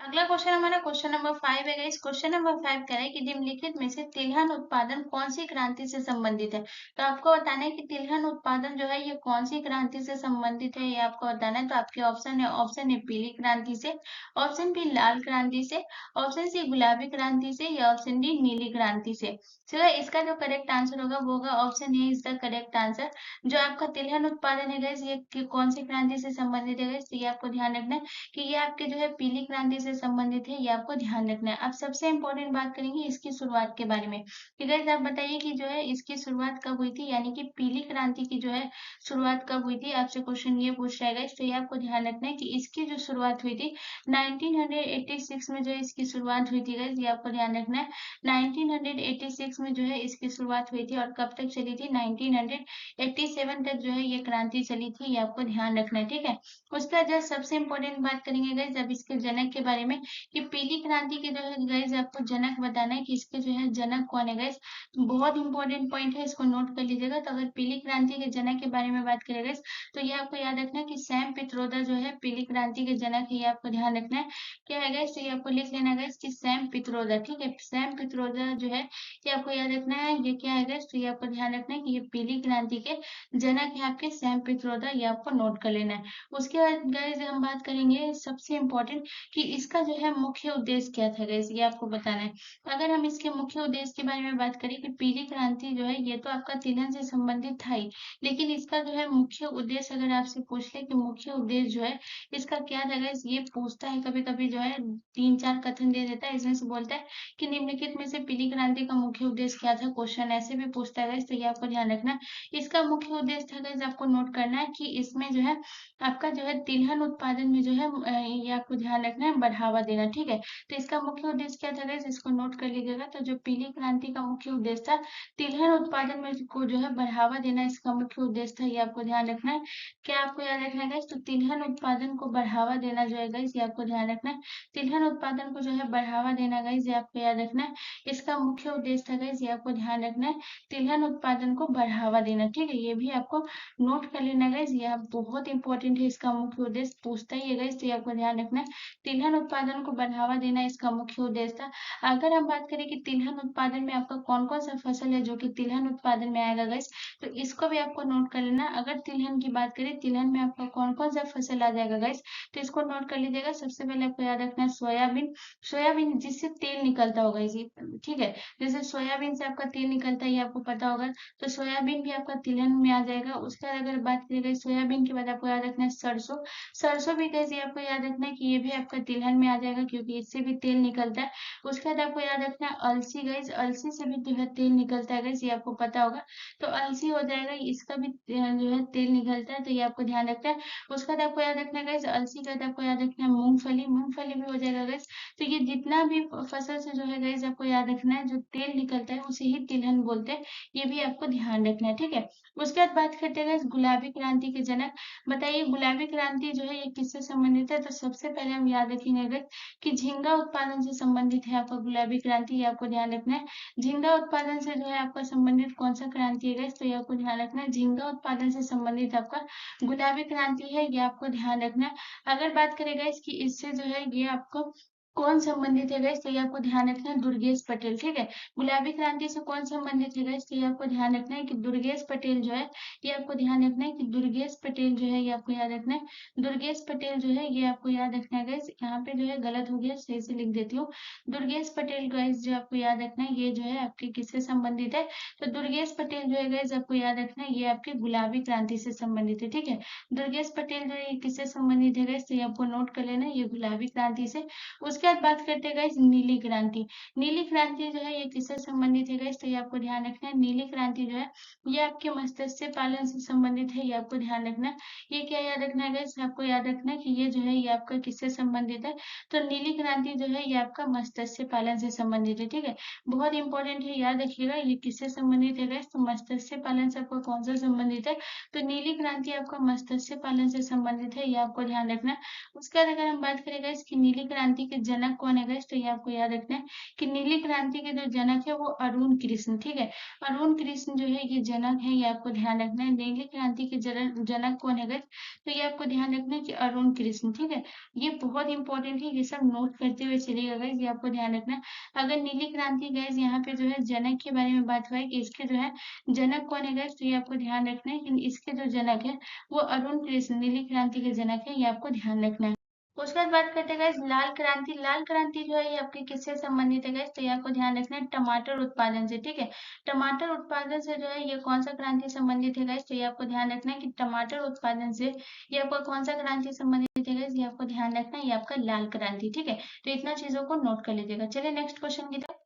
अगला क्वेश्चन हमारा क्वेश्चन नंबर 5 है गाइस। क्वेश्चन नंबर 5 कह रहा है कि निम्नलिखित में से तिलहन उत्पादन कौन सी क्रांति से संबंधित है। तो आपको बताना है कि तिलहन उत्पादन जो है ये कौन सी क्रांति से संबंधित है, ये आपको बताना है। तो आपके ऑप्शन है पीली क्रांति से, ऑप्शन बी लाल क्रांति से, ऑप्शन सी गुलाबी क्रांति से, या ऑप्शन डी नीली क्रांति से। चलो इसका जो करेक्ट आंसर होगा वो होगा option A is the correct answer. जो आपका तिलहन उत्पादन है गाइस ये कौन सी क्रांति से संबंधित है गाइस, तो ये आपको ध्यान रखना है कि ये आपके जो है पीली क्रांति से संबंधित है, ये आपको ध्यान रखना है। अब सबसे इम्पोर्टेंट बात करेंगे इसकी शुरुआत के बारे में कि गाइस आप बताइए कि जो है इसकी शुरुआत कब हुई थी, यानी कि पीली क्रांति की जो है शुरुआत कब हुई थी। आपसे क्वेश्चन ये पूछ रहा है गाइस, तो ये आपको ध्यान रखना है कि इसकी जो शुरुआत हुई थी 1986 में जो है इसकी शुरुआत हुई थी गाइस, ये आपको ध्यान रखना है। 1986 में जो है इसकी शुरुआत हुई थी और कब तक चली थी, 1987 तक जो है ये क्रांति चली थी, ये आपको ध्यान रखना है, ठीक है। उसके बाद जो सबसे इम्पोर्टेंट बात करेंगे गाइज अब इसके जनक के बारे में कि पीली क्रांति के जो है गाइज आपको जनक बताना है कि इसके जो है जनक कौन है गाइज। बहुत इंपॉर्टेंट पॉइंट है, इसको नोट कर लीजिएगा। तो अगर पीली क्रांति के जनक के बारे में बात करें गाइज तो ये आपको याद रखना है कि सैम पित्रोदा जो है पीली क्रांति के जनक है, ये आपको ध्यान रखना है। क्या है गाइज, तो ये आपको लिख लेना गाइज कि सैम पित्रोदा, ठीक है। सैम पित्रोदा जो है ये आपको याद रखना है, ये क्या है गाइज, तो ये आपको ध्यान रखना है कि ये पीली क्रांति के जनक है आपके सैम पित्रोदा, ये आपको नोट कर लेना है। उसके बाद गाइज हम बात करेंगे सबसे इम्पोर्टेंट कि इसका जो है मुख्य उद्देश्य क्या था गाइज, ये आपको बताना है। अगर हम इसके मुख्य उद्देश्य के बारे में बात करें कि पीली क्रांति जो है ये तो आपका तिलहन से संबंधित था ही, लेकिन इसका जो है मुख्य उद्देश्य अगर आपसे पूछ ले कि मुख्य उद्देश्य जो है इसका क्या था गाइज, ये पूछता है कभी कभी जो है 3-4 कथन दे देता है, इसमें से बोलता है कि निम्नलिखित में से पीली क्रांति का मुख्य उद्देश्य क्या था, क्वेश्चन ऐसे भी पूछता है गाइज, तो ये आपको ध्यान रखना। इसका मुख्य उद्देश्य था गाइज आपको नोट करना है कि इसमें जो है आपका जो है तिलहन उत्पादन में जो है ये आपको ध्यान रखना है बढ़ावा देना, ठीक है। तो इसका मुख्य उद्देश्य क्या था गाइस, इसको नोट कर लीजिएगा। तो जो पीली क्रांति का मुख्य उद्देश्य था तिलहन उत्पादन में को जो है बढ़ावा देना, इसका मुख्य उद्देश्य था, ये आपको ध्यान रखना है। क्या आपको याद रखना है गाइस, तो तिलहन उत्पादन को बढ़ावा देना जो है गाइस, ये आपको ध्यान रखना है। तिलहन उत्पादन को जो है बढ़ावा देना गाइस, ये आपको याद रखना है। इसका मुख्य उद्देश्य था गाइस, ये आपको ध्यान रखना है, तिलहन उत्पादन को बढ़ावा देना, ठीक है। ये भी आपको नोट कर लेना गाइस, ये आप बहुत इंपॉर्टेंट है। इसका मुख्य उद्देश्य पूछता ही है गाइस, तो ये आपको ध्यान रखना है। तिलहन उत्पादन को बढ़ावा देना इसका मुख्य उद्देश्य था। अगर हम बात करें कि तिलहन उत्पादन में आपका कौन कौन सा फसल है जो कि तिलहन उत्पादन में आएगा गाइस, तो इसको भी आपको नोट कर लेना। अगर तिलहन की बात करें, तिलहन में आपका कौन कौन सा फसल आ जाएगा गाइस, तो इसको नोट कर लीजिएगा। सबसे पहले आपको याद रखना है सोयाबीन, सोयाबीन जिससे तेल निकलता होगा इसी, ठीक है। जैसे सोयाबीन से आपका तेल निकलता है, ये आपको पता होगा, तो सोयाबीन भी आपका तिलहन में आ जाएगा। उसके बाद अगर बात करें गई सोयाबीन के बाद आपको याद रखना है सरसों, सरसों भी कैसे आपको याद रखना है कि ये भी आपका तिलहन में आ जाएगा क्योंकि इससे भी तेल निकलता है। उसके बाद आपको याद रखना है अलसी गैस, अलसी से भी जो है तेल निकलता है गैस, ये आपको पता होगा। तो अलसी हो जाएगा, इसका भी जो है तेल निकलता है, तो ये आपको ध्यान रखना है। उसके बाद आपको याद रखना है गैस अलसी के बाद आपको याद रखना है मूंगफली, मूंगफली भी हो जाएगा गैस। तो ये जितना भी फसल से जो है गैस आपको याद रखना है, जो तेल निकलता है उसे ही तिलहन बोलते हैं, ये भी आपको ध्यान रखना है, ठीक है। उसके बाद बात करते हैं guys, गुलाबी क्रांति के जनक। बताइए गुलाबी क्रांति जो है ये किससे संबंधित है, तो सबसे पहले हम याद रखेंगे guys कि झींगा उत्पादन से संबंधित है आपका गुलाबी क्रांति, ये आपको ध्यान रखना है। झींगा उत्पादन से जो है आपका संबंधित कौन सा क्रांति है guys, तो ये आपको ध्यान रखना है। झींगा उत्पादन से संबंधित आपका गुलाबी क्रांति है, ये आपको ध्यान रखना है। अगर बात करें guys कि इससे जो है ये आपको कौन संबंधित है guys, तो ये आपको ध्यान रखना है दुर्गेश पटेल, ठीक है। गुलाबी क्रांति से कौन संबंधित है गाइस, तो ये आपको ध्यान रखना है कि दुर्गेश पटेल जो है, ये आपको ध्यान रखना है कि दुर्गेश पटेल जो है ये आपको याद रखना है। दुर्गेश पटेल जो है ये आपको याद रखना है गाइस, यहाँ पे जो है गलत हो गया, सही से लिख देती हूँ। दुर्गेश पटेल गाइस जो आपको याद रखना है, ये जो है आपके किससे संबंधित है, तो दुर्गेश पटेल जो है गाइस आपको याद रखना है, ये आपके गुलाबी क्रांति से संबंधित है, ठीक है। दुर्गेश पटेल जो है किससे संबंधित है गाइस, तो ये आपको नोट कर लेना है, ये गुलाबी क्रांति से। उसके बाद बात करते हैं गाइस नीली क्रांति। नीली क्रांति जो है ये किससे संबंधित है गाइस, तो ये आपको ध्यान रखना है। नीली क्रांति जो है ये आपके मत्स्य पालन से संबंधित है, ये आपको ध्यान रखना है। ये क्या याद रखना है गाइस, आपको याद रखना है कि ये जो है ये आपका किससे संबंधित है, तो नीली क्रांति जो है ये आपका मत्स्य पालन से संबंधित है, ठीक है। बहुत इंपॉर्टेंट है, याद रखिएगा ये किससे संबंधित है गाइस, तो मत्स्य पालन से आपको कौन सा संबंधित है, तो नीली क्रांति आपका मत्स्य पालन से संबंधित है, ये आपको ध्यान रखना है। उसके बाद अगर हम बात करें गाइस कि नीली क्रांति के जनक कौन है गाइस, तो ये आपको याद रखना है कि नीली क्रांति के जो जनक है वो अरुण कृष्ण, ठीक है। अरुण कृष्ण जो है ये जनक है, ये आपको ध्यान रखना है। नीली क्रांति के जनक कौन है गाइस, तो ये आपको ध्यान रखना है कि अरुण कृष्ण, ठीक है। ये बहुत इंपॉर्टेंट है, ये सब नोट करते हुए चलिएगा गाइस, ये आपको ध्यान रखना है। अगर नीली क्रांति गाइस यहाँ पे जो है जनक के बारे में बात हुआ है कि इसके जो है जनक कौन है गाइस, तो ये आपको ध्यान रखना है कि इसके जो जनक है वो अरुण कृष्ण नीली क्रांति के जनक है, ये आपको ध्यान रखना है। उसके बाद बात करते हैं गाइस लाल क्रांति। लाल क्रांति जो है ये आपके किससे संबंधित है गाइस, तो ये आपको ध्यान रखना है टमाटर उत्पादन से, ठीक है। टमाटर उत्पादन से जो है ये कौन सा क्रांति संबंधित है गाइस, तो ये आपको ध्यान रखना है कि टमाटर उत्पादन से ये आपका कौन सा क्रांति संबंधित है गाइस, ये आपको ध्यान रखना है, ये आपका लाल क्रांति, ठीक है। तो इतना चीजों को नोट कर लीजिएगा। चलिए नेक्स्ट क्वेश्चन की तरफ।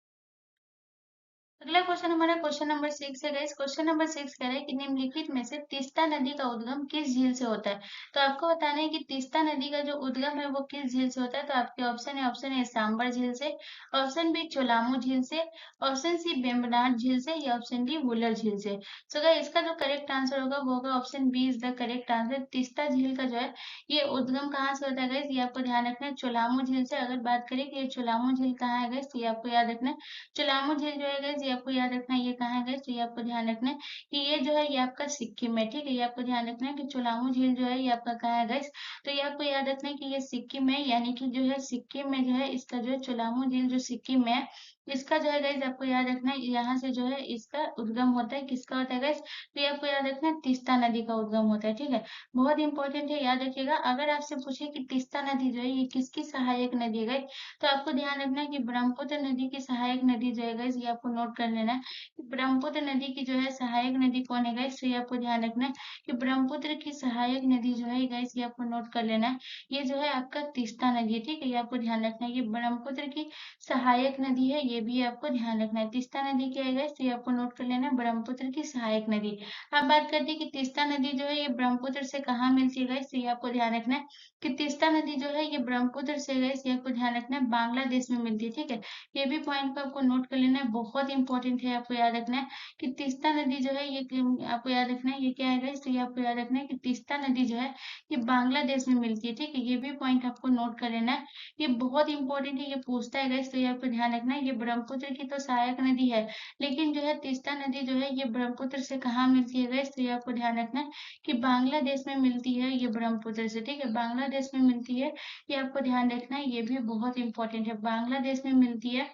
अगला क्वेश्चन हमारा क्वेश्चन नंबर 6 है गाइस। क्वेश्चन नंबर 6 कह रहा है कि निम्नलिखित में से तीस्ता नदी का उद्गम किस झील से होता है। तो आपको बताना है कि तीस्ता नदी का जो उद्गम है वो किस झील से होता है। तो आपके ऑप्शन है सांबर झील से, ऑप्शन बी चोलामू झील से, ऑप्शन सी वेम्बनाड झील से, या ऑप्शन डी वुलर झील से। सो गाइस इसका जो करेक्ट आंसर होगा वो होगा option B is the correct answer. Teesta झील का जो है ये उद्गम कहाँ से होता है गाइस, ये आपको ध्यान रखना है चोलामू झील से। अगर बात करें कि ये चोलामू झील कहाँ है गाइस, ये आपको याद रखना है। चुलामू झील जो है गाइस ये आपको याद रखना है, ये कहाँ है गाइस, तो ये आपको ध्यान रखना है कि ये जो है ये आपका सिक्किम में, ठीक है। ये आपको ध्यान रखना है कि चुलामू झील जो है ये आपका कहाँ है गाइस, तो ये आपको याद रखना है कि ये सिक्किम में, यानी कि जो है सिक्किम में जो है इसका जो है चुलामू झील जो सिक्किम में है, इसका जो है गाइस आपको याद रखना है यहाँ से जो है इसका उद्गम होता है। किसका होता है गाइस, तो ये आपको याद रखना है तीस्ता नदी का उद्गम होता है, ठीक है। बहुत इंपॉर्टेंट है, याद रखिएगा। अगर आपसे पूछे कि तीस्ता नदी जो है ये किसकी सहायक नदी है गाइस, तो आपको ध्यान रखना है कि ब्रह्मपुत्र नदी की सहायक नदी जो है गाइस ये आपको नोट कर लेना है कि ब्रह्मपुत्र नदी की जो है सहायक नदी कौन है गाइस, तो ये आपको ध्यान रखना है कि ब्रह्मपुत्र की सहायक नदी जो है गाइस ये आपको नोट कर लेना है। ये जो है आपका तीस्ता नदी है, ठीक है। ये आपको ध्यान रखना है, ये ब्रह्मपुत्र की सहायक नदी है, ये भी आपको ध्यान रखना है। तीस्ता नदी क्या है गाइस, तो ये आपको नोट कर लेना है ब्रह्मपुत्र की सहायक नदी। अब बात करते हैं कि तीस्ता नदी जो है ये ब्रह्मपुत्र से कहाँ मिलती है गाइस, तो ये आपको ध्यान रखना है कि तीस्ता नदी जो है ये ब्रह्मपुत्र से गाइस ये आपको ध्यान रखना है बांग्लादेश में मिलती है, ठीक है। ये भी पॉइंट को आपको नोट कर लेना है, बहुत इंपॉर्टेंट है, आपको याद रखना है कि तीस्ता नदी जो है ये आपको याद रखना है ये क्या है गाइस, तो ये आपको याद रखना है कि तीस्ता नदी जो है ये बांग्लादेश में मिलती है, ठीक है। ये भी पॉइंट आपको नोट कर लेना है, ये बहुत इंपॉर्टेंट है, ये पूछता है गाइस, तो ये आपको ध्यान रखना है। ये ब्रह्मपुत्र की तो सहायक नदी है, लेकिन जो है तीस्ता नदी जो है ये ब्रह्मपुत्र से कहाँ मिलती है गाइस, तो ये आपको ध्यान रखना है कि बांग्लादेश में मिलती है ये ब्रह्मपुत्र से, ठीक है। बांग्लादेश में मिलती है, ये आपको ध्यान रखना है, ये भी बहुत इंपॉर्टेंट है। बांग्लादेश में मिलती है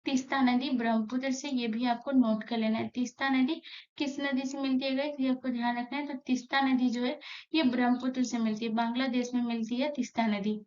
तीस्ता नदी ब्रह्मपुत्र से, ये भी आपको नोट कर लेना है। तीस्ता नदी किस नदी से मिलती है गाइस, ये आपको ध्यान रखना है। तो तीस्ता नदी जो है ये ब्रह्मपुत्र से मिलती है, बांग्लादेश में मिलती है तीस्ता नदी।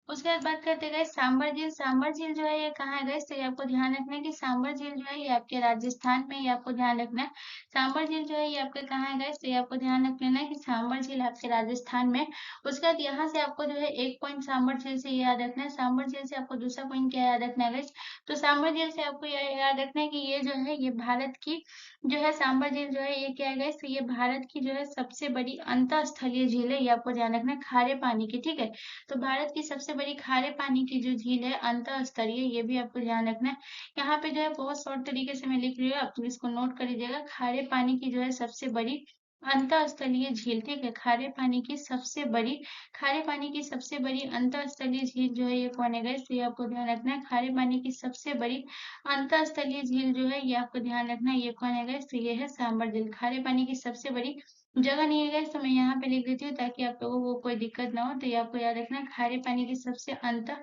उसके बाद बात करते हैं गाइस सांबर झील। सांबर झील जो है ये कहाँ है गाइस, तो ये आपको ध्यान रखना है कि सांबर झील जो है ये आपके राजस्थान में, ये आपको ध्यान रखना है। सांबर झील जो है ये आपके कहाँ है गाइस, तो ये आपको ध्यान रख लेना है कि सांबर झील आपके राजस्थान में। उसके बाद यहाँ से आपको जो है एक पॉइंट सांबर झील से याद रखना है। सांबर झील से आपको दूसरा पॉइंट क्या याद रखना है गाइस, तो सांबर झील से आपको यह याद रखना है कि ये जो है ये भारत की जो है सांबर झील जो है ये क्या है गाइस, तो ये भारत की जो है सबसे बड़ी अंतःस्थलीय झील है, ये आपको ध्यान रखना है, खारे पानी की, ठीक है। तो भारत की सबसे बड़ी खारे पानी की जो झील है अंतः स्तरीय, ये भी आपको ध्यान रखना है। यहाँ पे जो है बहुत शॉर्ट तरीके से मैं लिख रही हूँ, आप इसको नोट कर लीजिएगा। खारे पानी की जो है सबसे बड़ी अंतः स्थलीय झील, ठीक है। खारे पानी की सबसे बड़ी अंतः स्थलीय झील जो है ये कौन है गाइस, तो ये आपको ध्यान रखना है। खारे पानी की सबसे बड़ी अंतः स्थलीय झील जो है ये आपको ध्यान रखना है, ये कौन है गाइस, तो ये है सांबर झील। खारे पानी की सबसे बड़ी जगह नहीं है गाइस, तो मैं यहाँ पे लिख देती हूँ ताकि आप लोगों को कोई दिक्कत ना हो। तो ये आपको याद रखना है खारे पानी की सबसे अंतः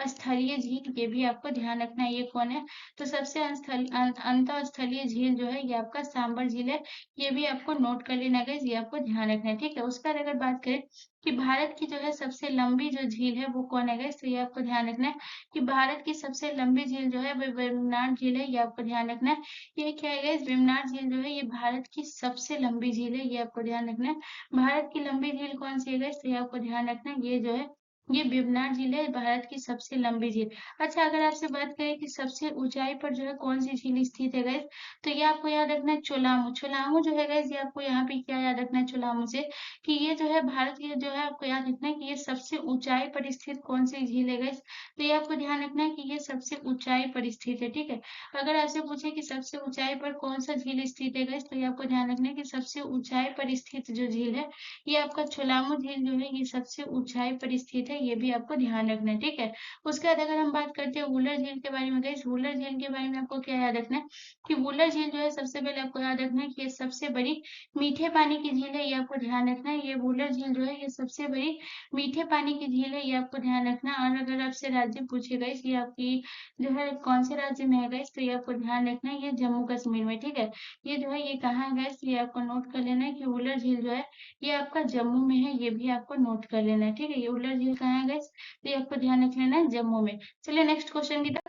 स्थलीय झील, ये भी आपको ध्यान रखना है, ये कौन है, तो सबसे अंतः स्थलीय झील जो है ये आपका सांबर झील है। ये भी आपको नोट कर लेना गाइस, ये आपको ध्यान रखना है, ठीक है। उसका अगर बात करें कि भारत की जो है सबसे लंबी जो झील है वो कौन है गाइस, तो ये आपको ध्यान रखना है कि भारत की सबसे लंबी झील जो है वो वेम्बनाड झील है, ये आपको ध्यान रखना है। ये क्या है गाइस, वेम्बनाड झील जो है ये भारत की सबसे लंबी झील है, ये आपको ध्यान रखना है। भारत की लंबी झील कौन सी है गाइस, तो ये आपको ध्यान रखना है, ये जो है ये वेम्बनाड झील है, भारत की सबसे लंबी झील। अच्छा, अगर आपसे बात करें कि सबसे ऊंचाई पर जो है कौन सी झील स्थित है गाइस, तो ये आपको याद रखना है चोलामू। चोलामू जो है गाइस ये आपको यहाँ पे क्या याद रखना है चोलामू से, कि ये जो है भारत की जो है आपको याद रखना है कि ये सबसे ऊंचाई पर स्थित कौन सी झील है गाइस, तो ये आपको ध्यान रखना है कि ये सबसे ऊंचाई पर स्थित है, ठीक है। अगर आपसे पूछे कि सबसे ऊंचाई पर कौन सा झील स्थित है गाइस, तो ये आपको ध्यान रखना है कि सबसे ऊंचाई पर स्थित जो झील है ये आपका चोलामू झील जो है ये सबसे ऊंचाई पर स्थित है, ये भी आपको ध्यान रखना है, ठीक है। उसके बाद अगर हम बात करते हैं वुलर झील के बारे में गाइस, वुलर झील के बारे में आपको क्या याद रखना है कि वुलर झील जो है सबसे पहले आपको याद रखना है कि ये सबसे बड़ी मीठे पानी की झील है, ये आपको ध्यान रखना है। ये वुलर झील जो है ये सबसे बड़ी मीठे पानी की झील है, ये आपको ध्यान रखना है। और अगर आपसे राज्य पूछे गाइस ये आपकी जो है कौन से राज्य में है गाइस, तो ये आपको ध्यान रखना है, ये जम्मू कश्मीर में, ठीक है। ये जो है ये कहाँ है गाइस, ये आपको नोट कर लेना है कि वुलर झील जो है ये आपका जम्मू में है, ये भी आपको नोट कर लेना है, ठीक है। ये वुलर झील कहाँ है गाइस, तो ये आपको ध्यान रख लेना है जम्मू में। चलिए नेक्स्ट क्वेश्चन की तरफ।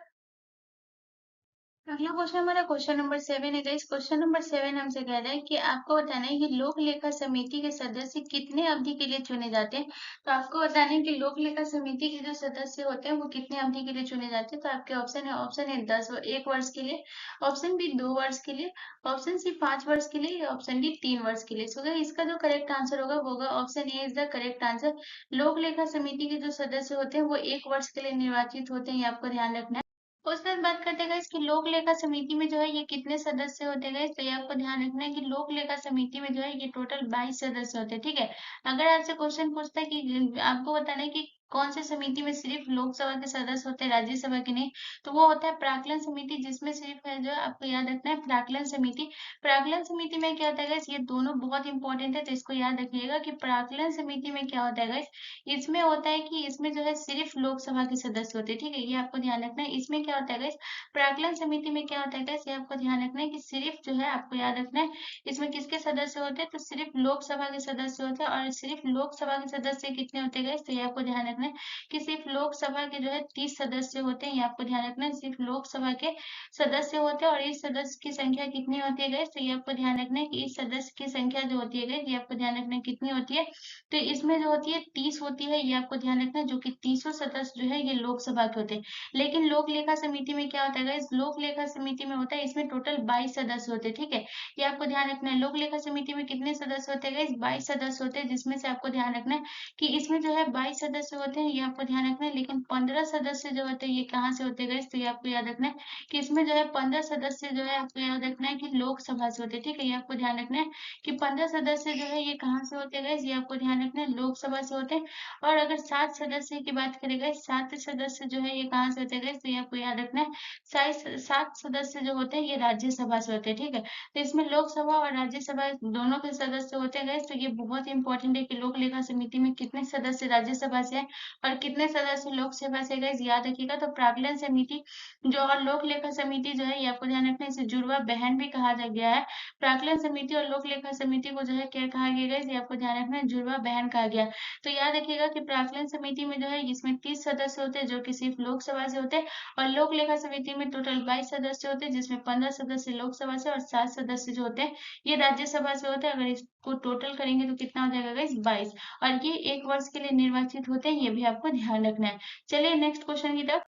अगला क्वेश्चन हमारा क्वेश्चन नंबर 7 है गाइस। क्वेश्चन नंबर 7 हमसे कह रहा है कि आपको बताना है कि लोक लेखा समिति के सदस्य कितने अवधि के लिए चुने जाते हैं। तो आपको बताना है कि लोक लेखा समिति के जो सदस्य होते हैं वो कितने अवधि के लिए चुने जाते हैं। तो आपके ऑप्शन है 1 वर्ष के लिए, ऑप्शन बी 2 वर्ष के लिए, ऑप्शन सी 5 वर्ष के लिए, या ऑप्शन डी 3 वर्ष के लिए। सो गाइस इसका जो करेक्ट आंसर होगा वो होगा option A is the correct answer. लोक लेखा समिति के जो सदस्य होते हैं वो 1 वर्ष के लिए निर्वाचित होते हैं, ये आपको ध्यान रखना है। उसके बाद बात करते हैं गाइस कि लोक लेखा समिति में जो है ये कितने सदस्य होते हैं गाइस, तो ये आपको ध्यान रखना है कि लोक लेखा समिति में जो है ये टोटल 22 सदस्य होते हैं, ठीक है। अगर आपसे क्वेश्चन पूछता है कि आपको बताना है कि कौन से समिति में सिर्फ लोकसभा के सदस्य होते हैं राज्यसभा के नहीं, तो वो होता है प्राक्कलन समिति, जिसमें सिर्फ है जो है आपको याद रखना है प्राक्कलन समिति। प्राक्कलन समिति में क्या होता है गाइस, ये दोनों बहुत इंपॉर्टेंट है, तो इसको याद रखिएगा कि प्राक्कलन समिति में क्या होता है गाइस, इसमें होता है कि इसमें जो है सिर्फ लोकसभा के सदस्य होते हैं, ठीक है। ये आपको ध्यान रखना है। इसमें क्या होता है गाइस, प्राक्कलन समिति में क्या होता है गाइस, ये आपको ध्यान रखना है कि सिर्फ जो है आपको याद रखना है इसमें किसके सदस्य होते हैं, तो सिर्फ लोकसभा के सदस्य होते हैं। और सिर्फ लोकसभा के सदस्य कितने होते हैं गाइस, तो ये आपको ध्यान रखना है कि सिर्फ लोकसभा के जो है 30 सदस्य होते हैं, ये आपको ध्यान रखना है। सिर्फ लोकसभा के सदस्य होते हैं और इस सदस्य की संख्या कितनी होती है गाइस, तो ये आपको ध्यान रखना है कि इस सदस्य की संख्या जो होती है गाइस, ये आपको ध्यान रखना है कितनी होती है, तो इसमें जो होती है 30 होती है, ये आपको ध्यान रखना है। जो कि 30 सदस्य जो है ये लोकसभा के होते हैं। लेकिन लोक लेखा समिति में क्या होता है गाइस, लोक लेखा समिति में होता है इसमें टोटल 22 सदस्य होते हैं, ठीक है। ये आपको ध्यान रखना है। लोक लेखा समिति में कितने सदस्य होते हैं गाइस, 22 सदस्य होते हैं, जिसमें से आपको ध्यान रखना है कि इसमें जो है 22 सदस्य होते हैं, ये आपको ध्यान रखना है। लेकिन 15 सदस्य जो होते हैं ये कहाँ से होते हैं गाइस, तो ये आपको याद रखना है कि इसमें जो है 15 सदस्य जो है आपको याद रखना है कि लोकसभा से होते हैं, ठीक है। ये आपको ध्यान रखना है कि 15 सदस्य जो है ये कहाँ से होते हैं गाइस, ये आपको ध्यान रखना है लोकसभा से होते हैं। और अगर 7 सदस्य की बात करें गाइस, 7 सदस्य जो है ये कहाँ से होते हैं गाइस, तो ये आपको याद रखना है 7 सदस्य जो होते हैं ये राज्यसभा से होते हैं, ठीक है। तो इसमें लोकसभा और राज्यसभा दोनों के सदस्य होते हैं गाइस। तो ये बहुत इंपॉर्टेंट है कि लोक लेखा समिति में कितने सदस्य राज्यसभा से है और कितने सदस्य लोकसभा से, गाइस याद रखिएगा। तो प्राक्कलन समिति जो और लोक लेखा समिति जो है ये आपको ध्यान रखना है, इसे जुड़वा बहन भी कहा जा गया है। प्राक्कलन समिति और लोक लेखा समिति को जो है क्या कहा गया गाइस, ये आपको ध्यान रखना है जुड़वा बहन कहा गया। तो याद रखिएगा कि प्राक्कलन समिति में जो है इसमें 30 सदस्य होते हैं जो कि सिर्फ लोकसभा से होते हैं, और लोक लेखा समिति में टोटल 22 सदस्य होते हैं, जिसमें 15 सदस्य लोकसभा से और 7 सदस्य जो होते हैं ये राज्यसभा से होते हैं। अगर इसको टोटल करेंगे तो कितना हो जाएगा गाइस, 22। और ये 1 वर्ष के लिए निर्वाचित होते हैं, ये भी आपको ध्यान रखना है। चलिए नेक्स्ट क्वेश्चन की तरफ।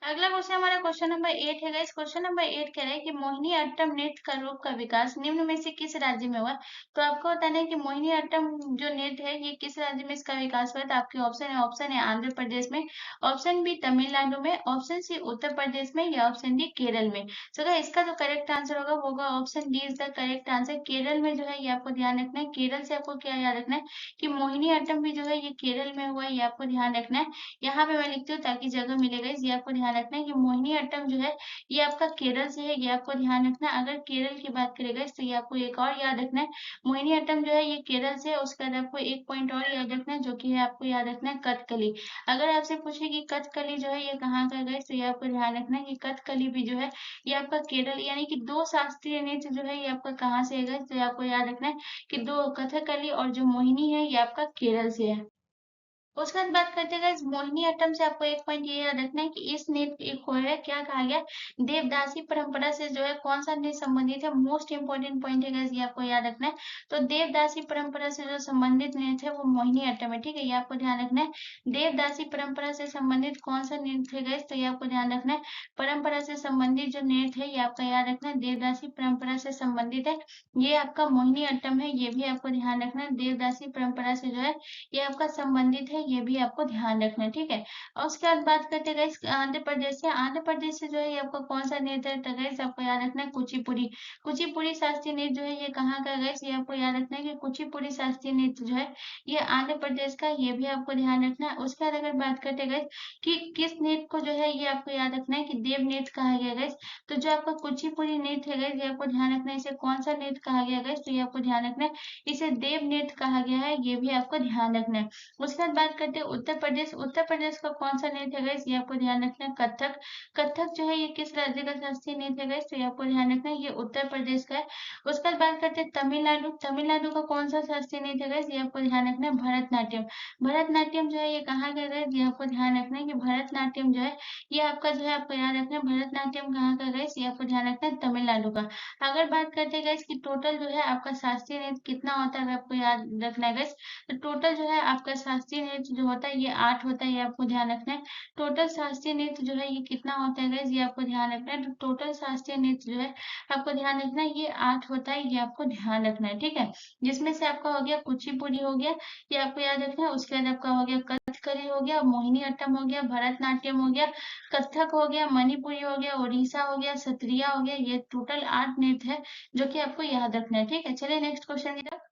अगला क्वेश्चन हमारा क्वेश्चन नंबर 8 है गाइस। क्वेश्चन नंबर 8 कह रहा है कि मोहिनी अट्टम नृत्य का रूप का विकास निम्न में से किस राज्य में हुआ। तो आपको बताना है कि मोहिनी अट्टम जो नृत्य है ये किस राज्य में इसका विकास हुआ। तो आपके ऑप्शन है आंध्र प्रदेश में, ऑप्शन बी तमिलनाडु में, ऑप्शन सी उत्तर प्रदेश में, या ऑप्शन डी केरल में। सो so, इसका जो करेक्ट आंसर होगा वो होगा option D is the correct answer. Kerala में जो है ये आपको ध्यान रखना है। केरल से आपको क्या याद रखना है कि मोहिनी अट्टम भी जो है ये केरल में हुआ है, ये आपको ध्यान रखना है। यहाँ पे मैं लिखती हूँ ताकि जगह मिलेगा, ये आपको ध्यान रखना है कि मोहिनी अट्टम जो है ये आपका केरल से है, ये आपको ध्यान रखना है। अगर केरल की बात करेगा तो ये आपको एक और याद रखना है, मोहिनी अट्टम जो है ये केरल से है। उसके बाद आपको एक पॉइंट और याद रखना है जो कि है आपको याद रखना है कथकली। अगर आपसे पूछे कि कथकली जो है ये कहाँ का है तो ये आपको ध्यान रखना है कि कथकली भी जो है ये आपका केरल, यानी कि 2 शास्त्रीय नृत्य जो है ये आपका कहाँ से है तो ये आपको याद रखना है कि 2 कथकली और जो मोहिनी है ये आपका केरल से है। उसके बाद बात करते हैं गाइस मोहिनी अट्टम से। आपको एक पॉइंट ये याद रखना है कि इस नृत्य को है क्या कहा गया, देवदासी परंपरा से जो है कौन सा नृत्य संबंधित है। मोस्ट इंपोर्टेंट पॉइंट है गाइस, ये आपको याद रखना है। तो देवदासी परंपरा से जो संबंधित नृत्य है वो मोहिनी अट्टम है, ठीक है। ये आपको ध्यान रखना है। देवदासी परंपरा से संबंधित कौन सा नृत्य है गाइस, तो ये आपको ध्यान रखना है। परंपरा से संबंधित जो नृत्य है ये आपका याद रखना है, देवदासी परंपरा से संबंधित है, ये आपका मोहिनी अट्टम है, ये भी आपको ध्यान रखना है। देवदासी परंपरा से जो है ये आपका संबंधित है, है, ये भी आपको ध्यान रखना है, ठीक है। और उसके बाद बात करते हैं गाइस आंध्र प्रदेश से। आंध्र प्रदेश से जो है ये आपका कौन सा नृत्य है, तो गाइस आपको याद रखना है कुचिपुड़ी। कुचिपुड़ी शास्त्रीय नृत्य जो है ये कहाँ का है गाइस, ये आपको याद रखना है कि कुचिपुड़ी शास्त्रीय नृत्य जो है ये आंध्र प्रदेश का, ये भी आपको ध्यान रखना है। उसके बाद अगर बात करते हैं गाइस कि किस नृत्य को जो है ये आपको याद रखना है कि देव नृत्य कहा गया है गाइस। तो जो आपका कुचिपुड़ी नृत्य है गाइस ये आपको ध्यान रखना है, इसे कौन सा नृत्य कहा गया है गाइस, तो ये आपको ध्यान रखना है इसे देव नृत्य कहा गया है, ये भी आपको ध्यान रखना है। उसके बाद बात करते हैं उत्तर प्रदेश। उत्तर प्रदेश का कौन सा नृत्य है गाइस, ये आपको ध्यान रखना है कथक। कथक जो है ये किस राज्य का शास्त्रीय नृत्य है गाइस, तो ये आपको ध्यान रखना है ये उत्तर प्रदेश का है। उसके बाद बात करते हैं तमिलनाडु। तमिलनाडु का कौन सा शास्त्रीय नृत्य है गाइस, ये आपको ध्यान रखना है भरतनाट्यम। भरतनाट्यम जो है ये कहाँ का है गाइस, ये आपको ध्यान रखना है कि भरतनाट्यम जो है ये आपका जो है आपको याद रखना है भरतनाट्यम कहाँ का है गाइस, ये आपको ध्यान रखना है तमिलनाडु का। अगर बात करते हैं गाइस कि टोटल जो है आपका शास्त्रीय नृत्य कितना होता है, अगर आपको याद रखना है गाइस, तो टोटल जो है आपका शास्त्रीय नृत्य जो होता है ये 8 होता है, ये आपको ध्यान रखना है। टोटल शास्त्रीय नृत्य जो है ये कितना होता है गाइस, ये आपको ध्यान रखना है। तो टोटल शास्त्रीय नृत्य जो है आपको ध्यान रखना है ये 8 होता है, ये आपको ध्यान रखना है, ठीक है। जिसमें से आपका हो गया कुचिपुड़ी हो गया, ये आपको याद रखना है। उसके बाद आपका हो गया कथकली हो गया, मोहिनीअट्टम हो गया, भरतनाट्यम हो गया, कथक हो गया, मणिपुरी हो गया, ओडिशा हो गया, सत्रिया हो गया। ये टोटल 8 नृत्य है जो कि आपको याद रखना है, ठीक है। चलिए नेक्स्ट क्वेश्चन की तरफ।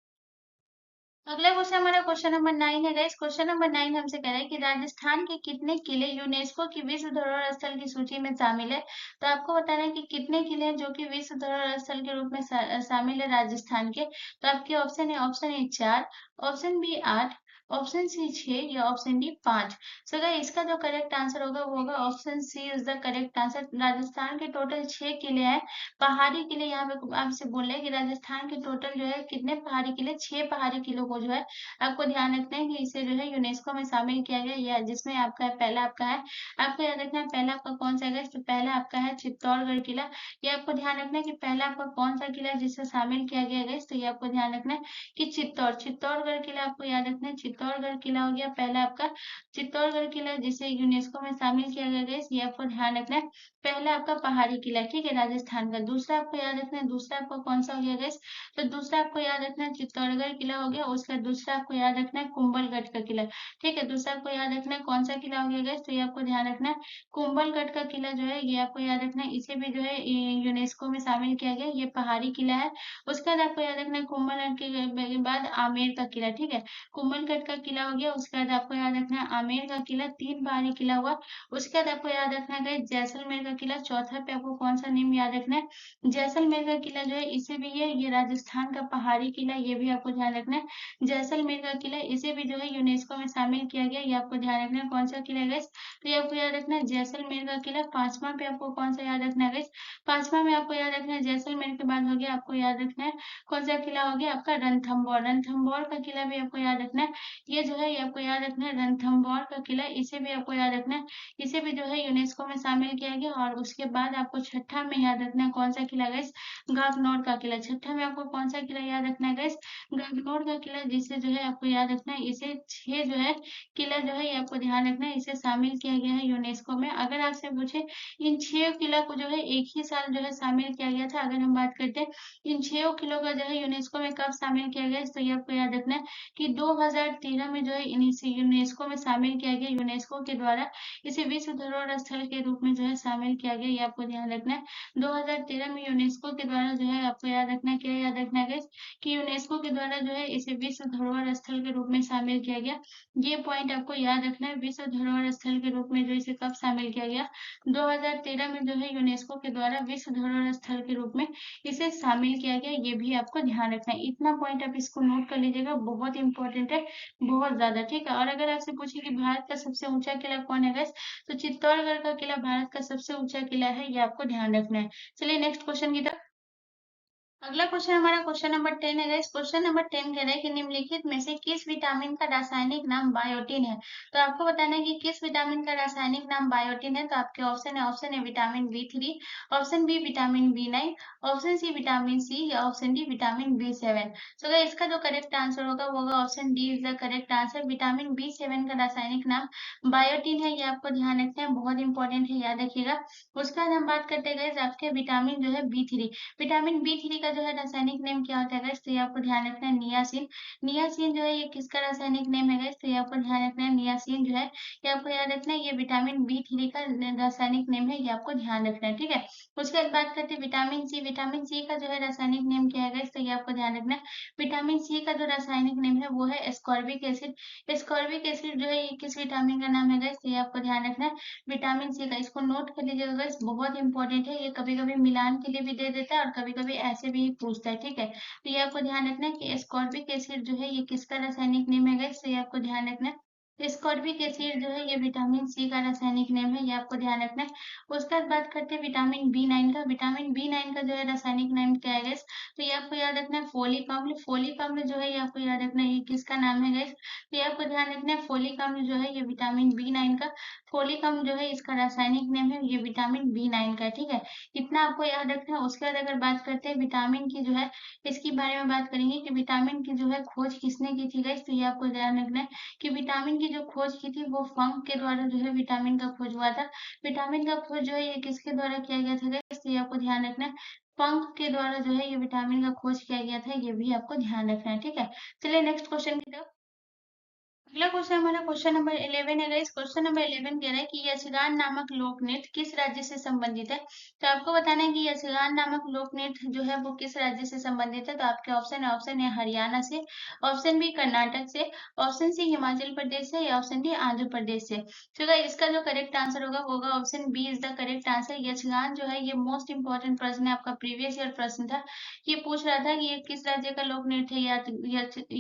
अगला क्वेश्चन हमारा क्वेश्चन नंबर 9 है गाइस। क्वेश्चन नंबर 9 हमसे कह रहा है कि राजस्थान के कितने किले यूनेस्को की विश्व धरोहर स्थल की सूची में शामिल है। तो आपको बताना है कि कितने किले हैं जो कि विश्व धरोहर स्थल के रूप में शामिल है राजस्थान के। तो आपके ऑप्शन है, option A 4, option B 8, option C 6 या ऑप्शन डी 5। सो गाइस इसका जो करेक्ट आंसर होगा वो होगा option C is the correct answer. Rajasthan के टोटल 6 किले हैं, पहाड़ी किले। यहाँ पे आपसे बोल रहे हैं कि राजस्थान के टोटल जो है कितने पहाड़ी किले, 6 पहाड़ी किलों को जो है आपको ध्यान रखना है कि इसे जो है यूनेस्को में शामिल किया गया, या जिसमें आपका है पहला आपका है, आपको याद रखना है पहला आपका कौन सा है, तो पहला आपका है चित्तौड़गढ़ किला। ये आपको ध्यान रखना है कि पहला आपका कौन सा किला है जिसे शामिल किया गया है, तो ये आपको ध्यान रखना है कि चित्तौड़गढ़ किला आपको याद रखना है। चित्तौड़गढ़ किला हो गया पहला आपका, चित्तौड़गढ़ किला जिसे यूनेस्को में शामिल किया गया है, ये आपको ध्यान रखना है। पहला आपका पहाड़ी किला, ठीक है, राजस्थान का। दूसरा आपको याद रखना है, दूसरा आपका कौन सा हो गया गाइस, तो दूसरा आपको याद रखना है चित्तौड़गढ़ किला हो गया। उसका दूसरा आपको याद रखना है कुंभलगढ़ का किला, ठीक है। दूसरा आपको याद रखना है कौन सा किला हो गया गाइस, तो ये आपको ध्यान रखना है कुंभलगढ़ का किला जो है ये आपको याद रखना है, इसे भी जो है यूनेस्को में शामिल किया गया, ये पहाड़ी किला है। उसके बाद आपको याद रखना है कुंभलगढ़ के बाद आमेर का किला, ठीक है। कुंभलगढ़ का किला हो गया, उसके बाद आपको याद रखना है आमेर का किला, 3 पहाड़ी किला हुआ। उसके बाद आपको याद रखना है गाइस जैसलमेर का किला। चौथा पे आपको कौन सा नेम याद रखना है, जैसलमेर का किला जो है इसे भी ये राजस्थान का पहाड़ी किला, ये भी आपको ध्यान रखना है। जैसलमेर का किला इसे भी जो है यूनेस्को में शामिल किया गया, ये आपको ध्यान रखना है। कौन सा किला है गाइस, तो ये आपको याद रखना है जैसलमेर का किला। 5वां पे आपको कौन सा याद रखना है गाइस, 5वां में आपको याद रखना है जैसलमेर के बाद हो गया आपको याद रखना है कौन सा किला हो गया आपका रणथंभौर। रणथंभौर का किला भी आपको याद रखना है, ये जो है ये आपको याद रखना है रणथंभौर का किला, इसे भी आपको याद रखना है, इसे भी जो है यूनेस्को में शामिल किया गया। और उसके बाद आपको छठा में याद रखना है कौन सा किला गाइस, गागनौर का किला। छठा में आपको कौन सा किला याद रखना है गाइस, गागनौर का किला, जिसे जो है आपको याद रखना है इसे 6 जो है किला जो है ये आपको ध्यान रखना है, इसे शामिल किया गया है यूनेस्को में। अगर आपसे पूछे इन 6 किला को जो है एक ही साल जो है शामिल किया गया था, अगर हम बात करते हैं इन 6 किलो का जो है यूनेस्को में कब शामिल किया गया, तो ये आपको याद रखना है कि 2013 में जो है इसे यूनेस्को में शामिल किया गया, यूनेस्को के द्वारा इसे विश्व धरोहर स्थल के रूप में जो है शामिल किया गया, ये आपको ध्यान रखना है। 2013 में यूनेस्को के द्वारा जो है आपको याद रखना है, क्या याद रखना है कि यूनेस्को के द्वारा जो है इसे विश्व धरोहर स्थल के रूप में शामिल किया गया। ये पॉइंट आपको याद रखना है, विश्व धरोहर स्थल के रूप में जो इसे कब शामिल किया गया, 2013 में जो है यूनेस्को के द्वारा विश्व धरोहर स्थल के रूप में इसे शामिल किया गया, ये भी आपको ध्यान रखना है। इतना पॉइंट आप इसको नोट कर लीजिएगा, बहुत इंपॉर्टेंट है, बहुत ज्यादा, ठीक है। और अगर आपसे पूछे कि भारत का सबसे ऊंचा किला कौन है गाइस, तो चित्तौड़गढ़ का किला भारत का सबसे ऊंचा किला है, ये आपको ध्यान रखना है। चलिए नेक्स्ट क्वेश्चन की तरफ। अगला क्वेश्चन हमारा क्वेश्चन नंबर 10 है गाइस। क्वेश्चन नंबर 10 कह रहा है कि निम्नलिखित में से किस विटामिन का रासायनिक नाम बायोटिन है। तो आपको बताना है कि किस विटामिन का रासायनिक नाम बायोटिन है। तो आपके ऑप्शन है, option A vitamin B3, option B vitamin B9, option C vitamin C या ऑप्शन डी विटामिन B7। तो गाइस इसका जो करेक्ट आंसर होगा वो होगा option D is the correct answer. Vitamin B7 का रासायनिक नाम बायोटिन है, ये आपको ध्यान रखना है, बहुत इंपॉर्टेंट है, याद रखिएगा। उसका हम बात करते हैं गाइस आपके विटामिन जो है B3। विटामिन B3 का इसका जो है रासायनिक नेम क्या होता है गाइस, तो ये आपको ध्यान रखना है नियासिन। नियासिन जो है ये किसका रासायनिक नेम है गाइस, तो ये आपको ध्यान रखना है नियासिन जो है ये आपको याद रखना है, ये विटामिन B3 का रासायनिक नेम है, ये आपको ध्यान रखना है, ठीक है। उसके बाद बात करते हैं विटामिन सी। विटामिन सी का जो है रासायनिक नेम क्या है गाइस, तो ये आपको ध्यान रखना है। विटामिन सी का जो रासायनिक नेम है वो है एस्कॉर्बिक एसिड। एस्कॉर्बिक एसिड जो है ये किस विटामिन का नाम है गाइस, तो ये आपको ध्यान रखना है विटामिन सी का। इसको नोट कर लीजिएगा गाइस, बहुत इंपॉर्टेंट है, ये कभी कभी मिलान के लिए भी दे देता है और कभी कभी ऐसे भी पूछता है, ठीक है। तो ये आपको ध्यान रखना है कि एस्कॉर्बिक एसिड जो है ये किसका रासायनिक नेम है गाइस, तो ये आपको ध्यान रखना है। एस्कॉर्बिक एसिड जो है ये विटामिन सी का रासायनिक नेम है, ये आपको ध्यान रखना है। उसके बाद बात करते हैं विटामिन B9 का। विटामिन B9 का जो है रासायनिक नाम क्या है गाइस, तो ये आपको याद रखना है फोलिक अम्ल। फोलिक अम्ल जो है ये आपको याद रखना है, ये किसका नाम है गाइस, तो ये आपको ध्यान रखना है फोलिक अम्ल जो है ये विटामिन B9 का। फोलिक अम्ल जो है इसका रासायनिक नेम है, ये विटामिन B9 का है, ठीक है। इतना आपको याद रखना है। उसके बाद अगर बात करते हैं विटामिन की जो है इसके बारे में बात करेंगे कि विटामिन की जो है खोज किसने की थी गाइस, तो ये आपको ध्यान रखना है कि विटामिन की जो खोज की थी वो फंक के द्वारा जो है विटामिन का खोज हुआ था। विटामिन का खोज जो है ये किसके द्वारा किया गया था गाइस, तो ये आपको ध्यान रखना है फंक के द्वारा जो है ये विटामिन का खोज किया गया था, ये भी आपको ध्यान रखना है, ठीक है। चलिए नेक्स्ट क्वेश्चन की तरफ। अगला क्वेश्चन हमारा क्वेश्चन नंबर 11 है गाइस। क्वेश्चन नंबर 11 कह रहा है कि यक्षगान नामक लोक नृत्य किस राज्य से संबंधित है। तो आपको बताना है कि यक्षगान नामक लोक नृत्य जो है वो किस राज्य से संबंधित है। तो आपके ऑप्शन है हरियाणा से, ऑप्शन बी कर्नाटक से, ऑप्शन सी हिमाचल प्रदेश से, या ऑप्शन डी आंध्र प्रदेश से। तो गाइस इसका जो करेक्ट आंसर होगा option B is the correct answer. Yakshagana जो है ये मोस्ट इंपॉर्टेंट प्रश्न है, आपका प्रीवियस ईयर प्रश्न था। ये पूछ रहा था कि ये किस राज्य का लोक नृत्य है,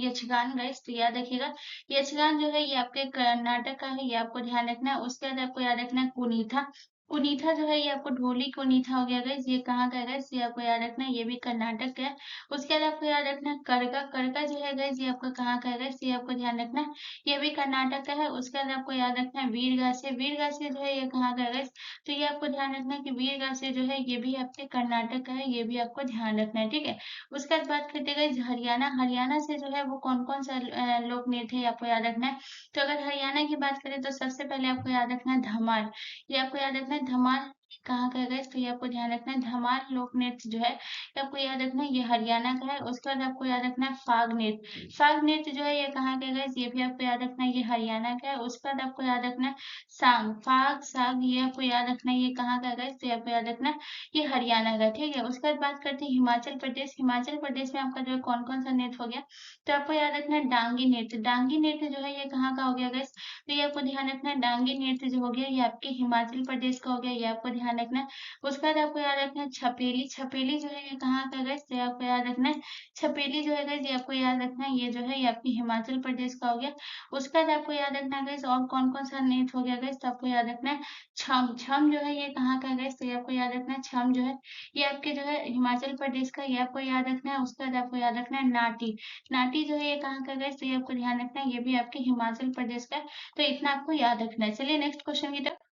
यक्षगान गाइस, तो याद रखिएगा यक्षगान जो है ये आपके कर्नाटक का है, ये आपको ध्यान रखना है। उसके बाद आपको याद रखना है कुनीथा। कुनीथा जो है ये आपको ढोली कुनीथा हो गया गाइस, ये कहाँ का है गाइस, ये आपको याद रखना है, ये भी कर्नाटक का है। उसके बाद आपको याद रखना है करका। करका जो है गाइस ये आपका कहाँ का है गाइस, ये आपको ध्यान रखना है, ये भी कर्नाटक का है। उसके बाद आपको याद रखना है वीरगासे। वीरगासे जो है ये कहाँ का है गाइस, तो ये आपको ध्यान रखना है कि वीरगासे जो है ये भी आपके कर्नाटक का है, ये भी आपको ध्यान रखना है, ठीक है। उसके बाद बात करते हैं गाइस हरियाणा। हरियाणा से जो है वो कौन कौन सा लोक नृत्य है, आपको याद रखना है। तो अगर हरियाणा की बात करें तो सबसे पहले आपको याद रखना है धमाल। ये आपको याद रखना है धमाल कहाँ का है गाइस, तो ये आपको ध्यान रखना है धमाल लोक नृत्य जो है ये आपको याद रखना है, ये हरियाणा का है। उसके बाद आपको याद रखना है फाग नृत्य। फाग नृत्य जो है ये कहाँ का है गाइस, ये भी आपको याद रखना है, ये हरियाणा का है। उसके बाद आपको याद रखना है सांग। फाग साग ये आपको याद रखना है, ये कहाँ का है गाइस, तो ये आपको याद रखना है ये हरियाणा का, ठीक है। उसके बाद बात करते हैं हिमाचल प्रदेश। हिमाचल प्रदेश में आपका जो है कौन कौन सा नृत्य हो गया, तो आपको याद रखना है डांगी नृत्य। डांगी नृत्य जो है ये कहाँ का हो गया गाइस, तो ये आपको ध्यान रखना है डांगी नृत्य जो हो गया ये आपके हिमाचल प्रदेश का हो गया, ये आपको ध्यान रखना है। उसके बाद आपको याद रखना है छपेली। छपेली जो है ये कहाँ का गाइस, तो ये आपको याद रखना है छपेली जो है गाइस ये आपको याद रखना है, ये जो है ये आपके हिमाचल प्रदेश का हो गया। उसके बाद आपको याद रखना है गाइस और कौन कौन सा नृत्य हो गया गाइस, तो आपको याद रखना है छम। छम जो है ये कहाँ का है गाइस, तो ये आपको याद रखना है छम जो है ये आपके जो है हिमाचल प्रदेश का, ये आपको याद रखना है। उसके बाद आपको याद रखना है नाटी। नाटी जो है ये कहाँ का गाइस, तो ये आपको ध्यान रखना है, ये भी आपके हिमाचल प्रदेश का है। तो इतना आपको याद रखना है। चलिए नेक्स्ट क्वेश्चन की तरफ।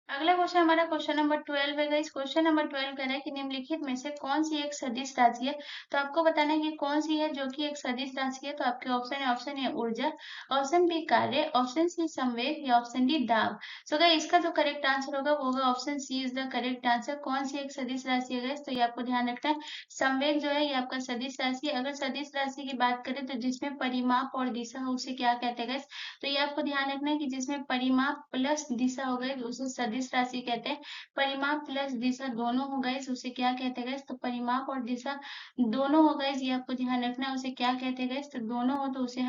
अगला क्वेश्चन हमारा क्वेश्चन नंबर 12 है गाइस। क्वेश्चन नंबर 12 कह रहा है कि निम्नलिखित में से कौन सी एक सदिश राशि है। तो आपको बताना है कि कौन सी है जो कि एक सदिश राशि है। तो आपके ऑप्शन है ऊर्जा, ऑप्शन बी कार्य, ऑप्शन सी संवेग, या ऑप्शन डी दाब। सो गाइस इसका जो करेक्ट आंसर होगा वो होगा option C is the correct answer. कौन सी एक सदिश राशि है गाइस, तो ये आपको ध्यान रखना है संवेग जो है ये आपका सदिश राशि है। अगर सदिश राशि की बात करें तो जिसमें परिमाप और दिशा हो उसे क्या कहते हैं गाइस, तो ये आपको ध्यान रखना है कि जिसमें परिमाप प्लस दिशा हो गए तो उसे सदिश राशि कहते हैं। परिमाप प्लस दिशा दोनों हो गए तो उसे क्या कहते हैं गाइस, तो परिमाप और दिशा दोनों हो गए, ये आपको ध्यान रखना है उसे क्या कहते हैं गाइस, तो दोनों हो तो उसे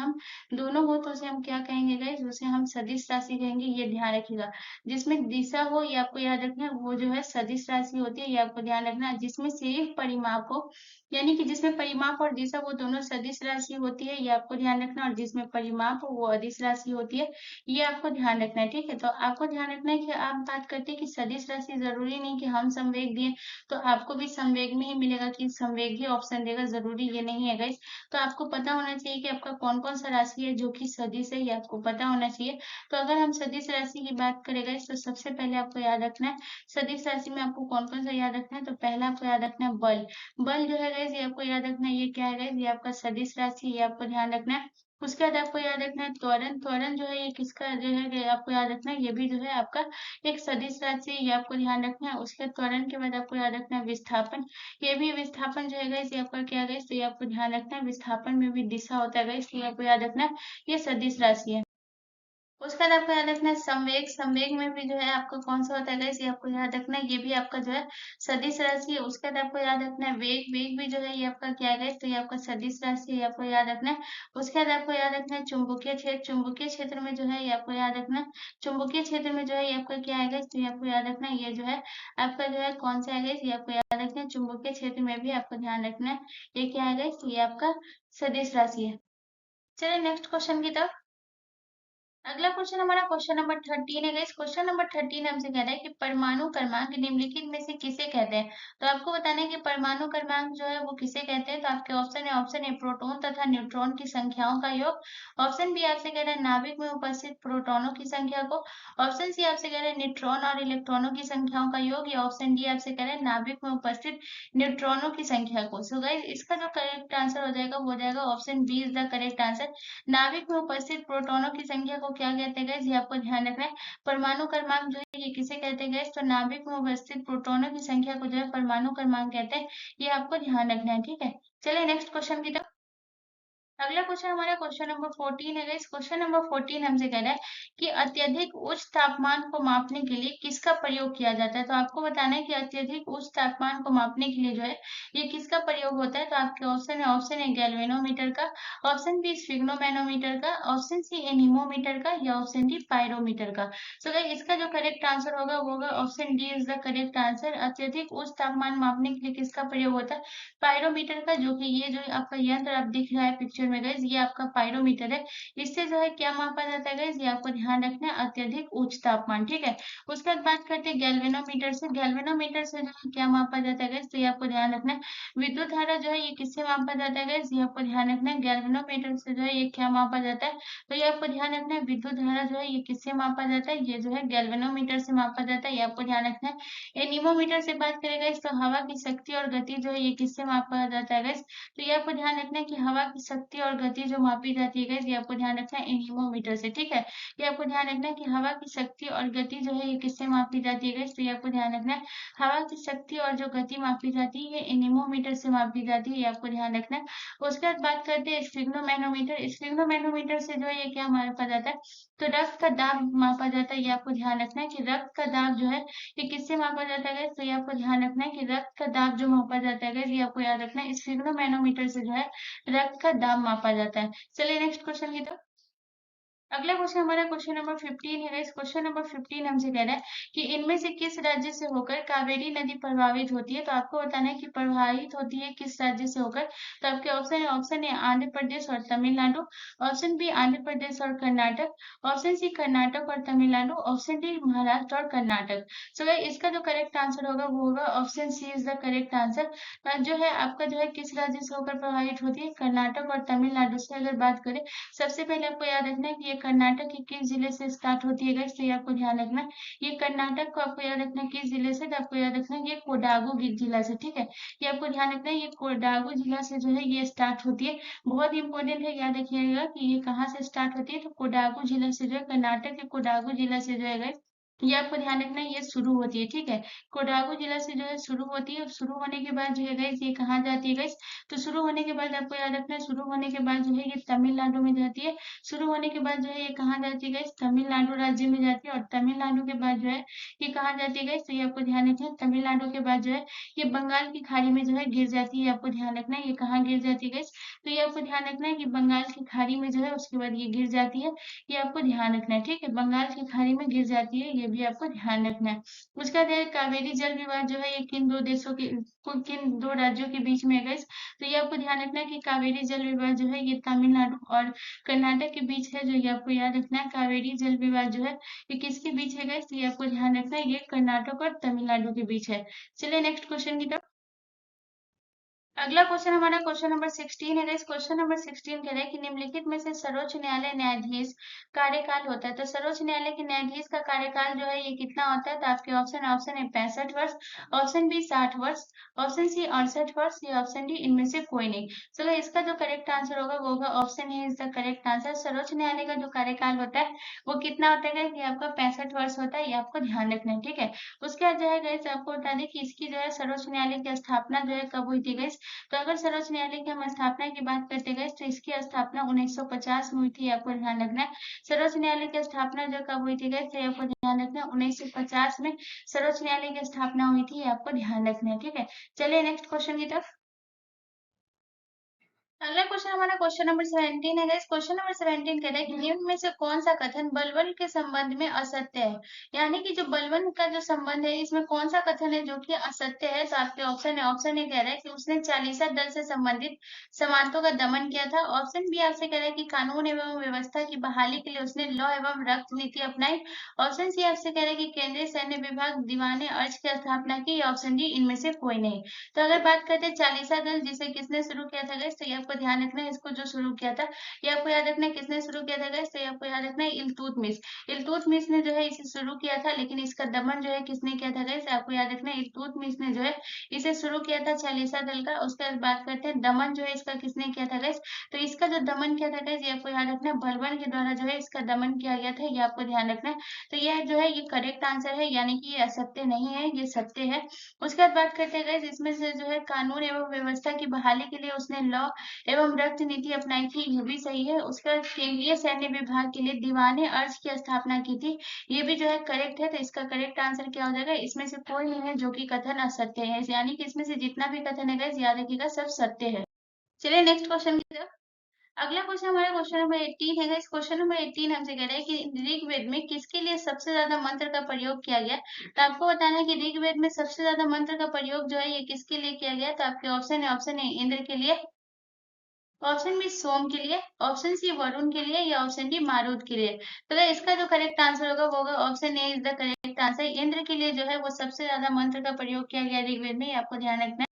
हम क्या कहेंगे गाइस, उसे हम सदिश राशि कहेंगे, ये ध्यान रखिएगा। जिसमें दिशा हो ये आपको याद रखना है वो जो है सदिश राशि होती है, ये आपको ध्यान रखना है। जिसमें सिर्फ परिमाप हो यानी कि जिसमें परिमाप और दिशा वो दोनों सदिश राशि होती है, ये आपको ध्यान रखना। और जिसमें परिमाप हो वो अदिश राशि होती है, ये आपको ध्यान रखना है, ठीक है। तो आपको ध्यान रखना है कि आप बात करते हैं कि सदिश राशि जरूरी नहीं कि हम संवेग दिए तो आपको भी संवेग में ही मिलेगा कि संवेग ही ऑप्शन देगा, जरूरी ये नहीं है गाइस। तो आपको पता होना चाहिए कि आपका कौन कौन सा राशि है जो कि सदिश है, ये आपको पता होना चाहिए। तो अगर हम सदिश राशि की बात करें गाइस तो सबसे पहले आपको याद रखना है सदिश राशि में आपको कौन कौन सा याद रखना है। तो पहला आपको याद रखना है बल। बल जो है गाइस ये आपको याद रखना है, ये क्या है गाइस, ये आपका सदिश राशि, ये आपको ध्यान रखना है। उसके बाद आपको याद रखना है त्वरण, त्वरण जो है ये किसका जो है ये आपको याद रखना है, ये भी जो है आपका एक सदिश राशि है, ये आपको ध्यान रखना है। उसके त्वरण के बाद आपको याद रखना है विस्थापन, ये भी विस्थापन जो है गाइस ये आपका क्या है गाइस, तो ये आपको ध्यान रखना है, विस्थापन में भी दिशा होता है गाइस, तो ये आपको याद रखना है, ये सदिश राशि है। उसके बाद आपको याद रखना है संवेग, संवेग में भी जो है आपका कौन सा होता है गाइस, ये आपको याद रखना है, ये भी आपका जो है सदिश राशि है। उसके बाद आपको याद रखना है वेग, वेग भी जो है ये आपका क्या है गाइस, तो ये आपका सदिश राशि है, ये आपको याद रखना है। उसके बाद आपको याद रखना है चुंबकीय क्षेत्र, चुंबकीय क्षेत्र में जो है ये आपको याद रखना है, चुंबकीय क्षेत्र में जो है ये आपका क्या है गाइस, तो ये आपको याद रखना है, ये जो है आपका जो है कौन सा है गाइस, ये आपको याद रखना है, चुंबकीय क्षेत्र में भी आपको ध्यान रखना है, ये क्या है गाइस, तो ये आपका सदिश राशि है। चलिए नेक्स्ट क्वेश्चन की तरफ। अगला क्वेश्चन हमारा क्वेश्चन नंबर 13 है गाइस। क्वेश्चन नंबर 13 हमसे कह रहा है कि परमाणु क्रमांक निम्नलिखित में से किसे कहते हैं। तो आपको बताना है कि परमाणु क्रमांक जो है वो किसे कहते हैं। तो आपके ऑप्शन है, ऑप्शन ए प्रोटॉन तथा न्यूट्रॉन की संख्याओं का योग, ऑप्शन बी आपसे कह रहा है नाभिक में उपस्थित प्रोटॉनों की संख्या को, ऑप्शन सी आपसे कह रहे हैं न्यूट्रॉन और इलेक्ट्रॉनों की संख्याओं का योग, या ऑप्शन डी आपसे कह रहे हैं नाभिक में उपस्थित न्यूट्रॉनों की संख्या को। सो गाइस इसका जो करेक्ट आंसर हो जाएगा वो हो जाएगा option B is the correct answer. नाभिक में उपस्थित प्रोटॉनों की संख्या को क्या कहते हैं गाइस, ये आपको ध्यान रखना है। परमाणु क्रमांक जो है ये किसे कहते हैं गाइस, तो नाभिक में उपस्थित प्रोटॉनों की संख्या को जो है परमाणु क्रमांक कहते हैं, ये आपको ध्यान रखना है, ठीक है। चलिए नेक्स्ट क्वेश्चन की तरफ। अगला क्वेश्चन हमारा क्वेश्चन नंबर 14 है गाइस। क्वेश्चन नंबर 14 हमसे कह रहा है कि अत्यधिक उच्च तापमान को मापने के लिए किसका प्रयोग किया जाता है। तो आपको बताना है कि अत्यधिक उच्च तापमान को मापने के लिए जो है ये किसका प्रयोग होता है। तो आपके ऑप्शन है, ऑप्शन ए गैल्वेनोमीटर का, ऑप्शन बी स्फिग्नोमैनोमीटर का, ऑप्शन सी एनीमोमीटर का, या ऑप्शन डी पायरोमीटर का। सो गाइस इसका जो करेक्ट आंसर होगा वो होगा option D is the correct answer. अत्यधिक उच्च तापमान मापने के लिए किसका प्रयोग होता है, पायरोमीटर का, जो कि ये जो आपका यंत्र आप दिख रहा है पिक्चर में गाइस, ये आपका पायरोमीटर है। इससे जो है क्या मापा जाता है गाइस, ये आपको ध्यान रखना है, अत्यधिक उच्च तापमान, ठीक है। उसके बाद बात करते हैं गैल्वेनोमीटर से। गैल्वेनोमीटर से जो है क्या मापा जाता है गाइस, तो ये आपको ध्यान रखना है। विद्युत धारा जो है ये किससे मापा जाता है गाइस, ये आपको ध्यान रखना है। गैल्वेनोमीटर से जो है ये क्या मापा जाता है, तो ये आपको ध्यान रखना है। विद्युत धारा जो है ये किससे मापा जाता है, ये जो है गैल्वेनोमीटर से मापा जाता है, ये आपको ध्यान रखना है। एनीमोमीटर से बात करेगा इस, तो हवा की शक्ति और गति जो है ये किससे मापा जाता है गाइस, तो ये आपको ध्यान रखना है कि हवा की शक्ति और गति जो मापी जाती है गाइस, ये आपको ध्यान रखना है एनीमोमीटर से, ठीक है। ये आपको ध्यान रखना है कि हवा की शक्ति और गति जो है ये किससे मापी जाती है गाइस, तो ये आपको ध्यान रखना है हवा की शक्ति और जो गति मापी जाती है ये एनीमोमीटर से मापी जाती है, ये आपको ध्यान रखना है। उसके बाद बात करते हैं स्फिग्नोमैनोमीटर। स्फिग्नोमैनोमीटर से जो है ये क्या मापा जाता है, तो रक्त का दाब मापा जाता है, ये आपको ध्यान रखना है कि रक्त का दाब जो है ये किससे मापा जाता है, तो ये आपको ध्यान रखना है कि रक्त का दाब जो मापा जाता है, ये आपको याद रखना है, स्फिग्नोमैनोमीटर से जो है रक्त का दाब मापा जाता है। चलिए नेक्स्ट क्वेश्चन की तरफ। अगला क्वेश्चन हमारा क्वेश्चन नंबर 15 है। इस क्वेश्चन नंबर 15 हमसे कह रहा है कि इनमें से किस राज्य से होकर कावेरी नदी प्रभावित होती है। तो आपको बताना है कि प्रभावित होती है किस राज्य से होकर। तो आपके ऑप्शन है, ऑप्शन ए आंध्र प्रदेश और तमिलनाडु, ऑप्शन बी आंध्र प्रदेश और कर्नाटक, ऑप्शन सी कर्नाटक और तमिलनाडु, ऑप्शन डी महाराष्ट्र और कर्नाटक। सो इसका जो करेक्ट आंसर होगा वो होगा option C is the correct answer. जो है आपका जो है किस राज्य से होकर प्रभावित होती है, कर्नाटक और तमिलनाडु से अगर बात करें। सबसे पहले आपको याद रखना है कि ये कर्नाटक के किस जिले से स्टार्ट होती है गाइस, तो ये आपको ध्यान रखना है। ये कर्नाटक को आपको याद रखना है किस जिले से, तो आपको याद रखना है ये कोडागु जिला से, ठीक है। ये आपको ध्यान रखना है, ये कोडागु जिला से जो है ये स्टार्ट होती है। बहुत इंपॉर्टेंट है, याद रखिएगा कि ये कहाँ से स्टार्ट होती है, तो कोडागु जिला से जो है, कर्नाटक के कोडागु जिला से जो है गाइस ये आपको ध्यान रखना है, ये शुरू होती है, ठीक है। कोडागु जिला से जो है शुरू होती है। शुरू होने के बाद जो है गाइस ये कहाँ जाती है गाइस, तो शुरू होने के बाद आपको याद रखना है, शुरू होने के बाद जो है ये तमिलनाडु में जाती है। शुरू होने के बाद जो है ये कहाँ जाती है गाइस, तमिलनाडु राज्य में जाती है। और तमिलनाडु के बाद जो है ये कहाँ जाती है गाइस, तो ये आपको ध्यान रखना है। तमिलनाडु के बाद जो है ये बंगाल की खाड़ी में जो है गिर जाती है, आपको ध्यान रखना है। ये कहाँ गिर जाती है गाइस, तो ये आपको ध्यान रखना है कि बंगाल की खाड़ी में जो है उसके बाद ये गिर जाती है, ये आपको ध्यान रखना है, ठीक है। बंगाल की खाड़ी में गिर जाती है, ये भी आपको ध्यान रखना है। उसका बाद है कावेरी जल विवाद जो है ये किन दो देशों के, किन दो राज्यों के बीच में है गाइस, तो ये आपको ध्यान रखना है कि कावेरी जल विवाद जो है ये तमिलनाडु और कर्नाटक के बीच है, जो ये आपको याद रखना है। कावेरी जल विवाद जो है ये किसके बीच है गाइस, तो ये आपको ध्यान रखना है, ये कर्नाटक और तमिलनाडु के बीच है। चलिए नेक्स्ट क्वेश्चन की तरफ। अगला क्वेश्चन हमारा क्वेश्चन नंबर 16 है। इस क्वेश्चन नंबर 16 कह रहे हैं कि निम्नलिखित में से सर्वोच्च न्यायालय न्यायाधीश कार्यकाल होता है। तो सर्वोच्च न्यायालय के न्यायाधीश का कार्यकाल जो है ये कितना होता है? तो आपके ऑप्शन ए 65 वर्ष, ऑप्शन बी 60 वर्ष, ऑप्शन सी 68 वर्ष या ऑप्शन डी इनमें से कोई नहीं। चलो इसका जो करेक्ट आंसर होगा वो होगा option A is the correct answer. सर्वोच्च न्यायालय का जो कार्यकाल होता है वो कितना होता है कि आपका 65 वर्ष होता है, ये आपको ध्यान रखना है, ठीक है। उसके बाद जो है गाइस आपको बता दें कि इसकी जो है सर्वोच्च न्यायालय की स्थापना जो है कब हुई थी गाइस? तो अगर सर्वोच्च न्यायालय की हम स्थापना की बात करते गए तो इसकी स्थापना 1950 में हुई थी, आपको ध्यान रखना है। सर्वोच्च न्यायालय की स्थापना जो कब हुई थी गई तो आपको ध्यान रखना है 1950 में सर्वोच्च न्यायालय की स्थापना हुई थी, आपको ध्यान रखना है, ठीक है। चलिए नेक्स्ट क्वेश्चन की तरफ। अगला क्वेश्चन हमारा क्वेश्चन नंबर 17 है। क्वेश्चन नंबर 17 कह रहा है कि निम्न में से कौन सा कथन बलवन के संबंध में असत्य है? यानी कि जो बलवन का जो संबंध है इसमें कौन सा कथन है जो कि असत्य है? तो आपके ऑप्शन है, ऑप्शन ए कह रहा है कि उसने चालीसा दल से संबंधित समानता का दमन किया था। ऑप्शन बी आपसे कह रहा है कि कानून एवं व्यवस्था की बहाली के लिए उसने लॉ एवं रक्त नीति अपनाई। ऑप्शन सी आपसे कह रहा है कि केंद्रीय सैन्य विभाग दीवाने अर्ज की स्थापना की। ऑप्शन डी इनमें से कोई नहीं। तो अगर बात करते हैं चालीसा दल जिसे किसने शुरू किया था गाइस, तो ये आपको ध्यान रखना है, इसको जो शुरू किया था ये आपको याद रखना है किसने शुरू किया था गाइस, तो ये आपको याद रखना है इल्तुतमिश। इल्तुतमिश ने जो है इसे शुरू किया था, लेकिन इसका दमन जो है किसने किया था गाइस, आपको याद रखना है इल्तुतमिश ने जो है इसे शुरू किया था चालीसा दल का। उसके बाद बात करते हैं दमन जो है इसका किसने किया था गाइस, तो इसका जो दमन किया था गाइस ये आपको याद रखना है बलबन के द्वारा जो है इसका दमन किया गया था, ये आपको ध्यान रखना है। तो यह जो है ये करेक्ट आंसर है, यानी कि ये असत्य नहीं है, ये सत्य है। उसके बाद बात करते हैं गाइस इसमें से जो है कानून एवं व्यवस्था की बहाली के लिए उसने लॉ एवं रक्त नीति अपनाई थी, ये भी सही है। उसके बाद केंद्रीय सैन्य विभाग के लिए दीवाने अर्ज की स्थापना की थी, ये भी जो है करेक्ट है। तो इसका करेक्ट आंसर क्या हो जाएगा? इसमें से कोई नहीं है जो कि कथन असत्य है, यानी कि इसमें से जितना भी कथन है गाइस याद रखिएगा सब सत्य है। चलिए नेक्स्ट क्वेश्चन की तरफ। अगला क्वेश्चन हमारा क्वेश्चन नंबर 18 है। इस क्वेश्चन नंबर 18 हमसे कह रहा है कि ऋग्वेद में किसके लिए सबसे ज्यादा मंत्र का प्रयोग किया गया? तो आपको बताना है कि ऋग्वेद में सबसे ज्यादा मंत्र का प्रयोग जो है ये किसके लिए किया गया? तो आपके ऑप्शन है, ऑप्शन ए इंद्र के लिए, ऑप्शन बी सोम के लिए, ऑप्शन सी वरुण के लिए या ऑप्शन डी मारुत के लिए। तो इसका जो करेक्ट आंसर होगा वो होगा option A is the correct answer. Indra के लिए जो है वो सबसे ज्यादा मंत्र का प्रयोग किया गया ऋग्वेद में, ये आपको ध्यान रखना है।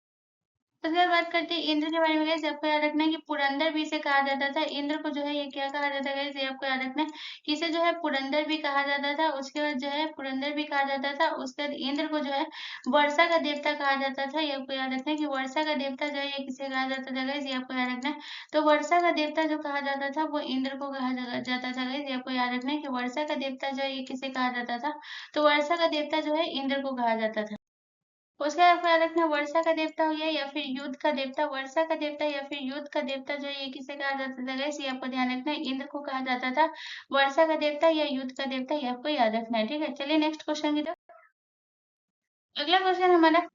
तो अगर बात करते हैं इंद्र के बारे में गाइस, आपको याद रखना है कि पुरंदर भी इसे कहा जाता था। इंद्र को जो है ये क्या कहा जाता है गाइस, ये आपको याद रखना है कि इसे जो है पुरंदर भी कहा जाता था। उसके बाद जो है पुरंदर भी कहा जाता था। उसके बाद इंद्र को जो है वर्षा का देवता कहा जाता था। ये आपको याद रखना है कि वर्षा का देवता जो है ये किसे कहा जाता था गाइस, ये आपको याद रखना है। तो वर्षा का देवता जो कहा जाता था वो इंद्र को कहा जाता था गाइस, ये आपको याद रखना है कि वर्षा का देवता जो है ये किसे कहा जाता था, तो वर्षा का देवता जो है इंद्र को कहा जाता था। उसका आपको याद रखना वर्षा का देवता हो गया या फिर युद्ध का देवता, वर्षा का देवता या फिर युद्ध का देवता जो है ये किसे कहा जाता था गाइस, ये आपको ध्यान रखना है इंद्र को कहा जाता था। वर्षा का देवता या युद्ध का देवता ये आपको याद रखना है, ठीक है। चलिए नेक्स्ट क्वेश्चन की तरफ। अगला क्वेश्चन हमारा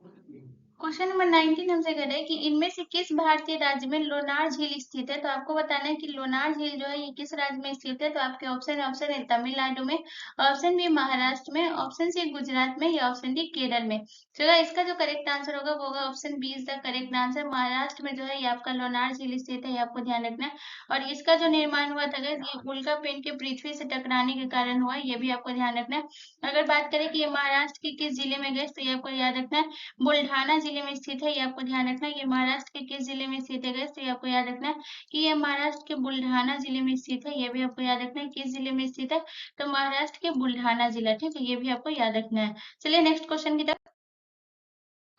क्वेश्चन नंबर 19 हमसे कह रहे हैं कि इनमें से किस भारतीय राज्य में लोनार झील स्थित है? तो आपको बताना है कि लोनार झील जो है ये किस राज्य में स्थित है। तो आपके ऑप्शन है, ऑप्शन है तमिलनाडु में, ऑप्शन बी महाराष्ट्र में, ऑप्शन सी गुजरात में या ऑप्शन डी केरल में। चलो इसका जो करेक्ट आंसर होगा वो होगा option B is the correct answer. Maharashtra में जो है ये आपका लोनार झील स्थित है, ये आपको ध्यान रखना है। और इसका जो निर्माण हुआ था गाइस, ये उल्का पिंड के पृथ्वी से टकराने के कारण हुआ, ये भी आपको ध्यान रखना है। अगर बात करें कि ये महाराष्ट्र के किस जिले में गए तो ये आपको याद रखना है बुल्ढाना जिले में स्थित है, ये आपको ध्यान रखना है। ये महाराष्ट्र के किस जिले में स्थित है गाइस, तो ये आपको याद रखना है कि ये महाराष्ट्र के बुल्ढाना जिले में स्थित है, ये भी आपको याद रखना है किस जिले में स्थित है, तो महाराष्ट्र के बुल्ढाना जिला, ठीक है, ये भी आपको याद रखना है। चलिए नेक्स्ट क्वेश्चन की तरफ।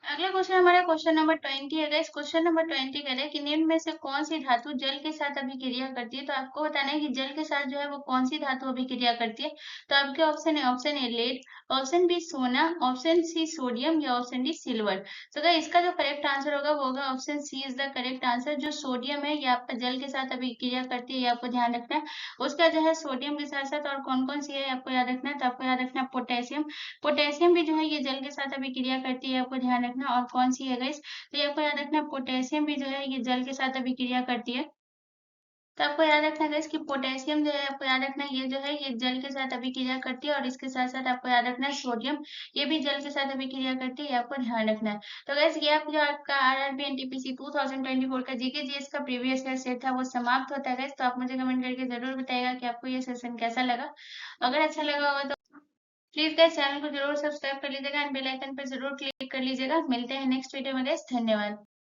अगला क्वेश्चन हमारा क्वेश्चन नंबर 20 है गाइस। क्वेश्चन नंबर 20 कह रहा है कि निम्न में से कौन सी धातु जल के साथ अभिक्रिया करती है? तो आपको बताना है कि जल के साथ जो है वो कौन सी धातु अभिक्रिया करती है। तो आपके ऑप्शन है, option A lead, option B सोना, ऑप्शन सी सोडियम या ऑप्शन डी सिल्वर। तो गाइस इसका जो करेक्ट आंसर होगा वो होगा option C is the correct answer. जो सोडियम है ये आपका जल के साथ अभिक्रिया करती है, ये आपको ध्यान रखना है। उसका जो है सोडियम के साथ साथ और कौन कौन सी है आपको याद रखना है, तो आपको याद रखना है पोटेशियम। पोटेशियम भी जो है ये जल के साथ अभिक्रिया करती है, आपको ध्यान रखना। और कौन सी है गाइस, तो ये आपको याद रखना पोटेशियम भी जो है ये जल के साथ अभिक्रिया करती है। तो आपको याद रखना है कि पोटेशियम जो है आपको याद रखना है ये जो है ये जल के साथ अभिक्रिया करती है। और इसके साथ साथ आपको याद रखना है सोडियम, ये भी जल के साथ अभिक्रिया करती है, आपको ध्यान रखना है। तो गैस ये आप जो आपका आरआरबी एनटीपीसी 2024 का जीके जीएस का प्रीवियस ईयर सेट था वो समाप्त होता है गैस। तो आप मुझे कमेंट करके जरूर बताइएगा कि आपको ये सेशन कैसा लगा। अगर अच्छा लगा होगा तो प्लीज गाइस चैनल को जरूर सब्सक्राइब कर लीजिएगा एंड बेल आइकन पर जरूर क्लिक कर लीजिएगा। मिलते हैं नेक्स्ट वीडियो में गाइस, धन्यवाद।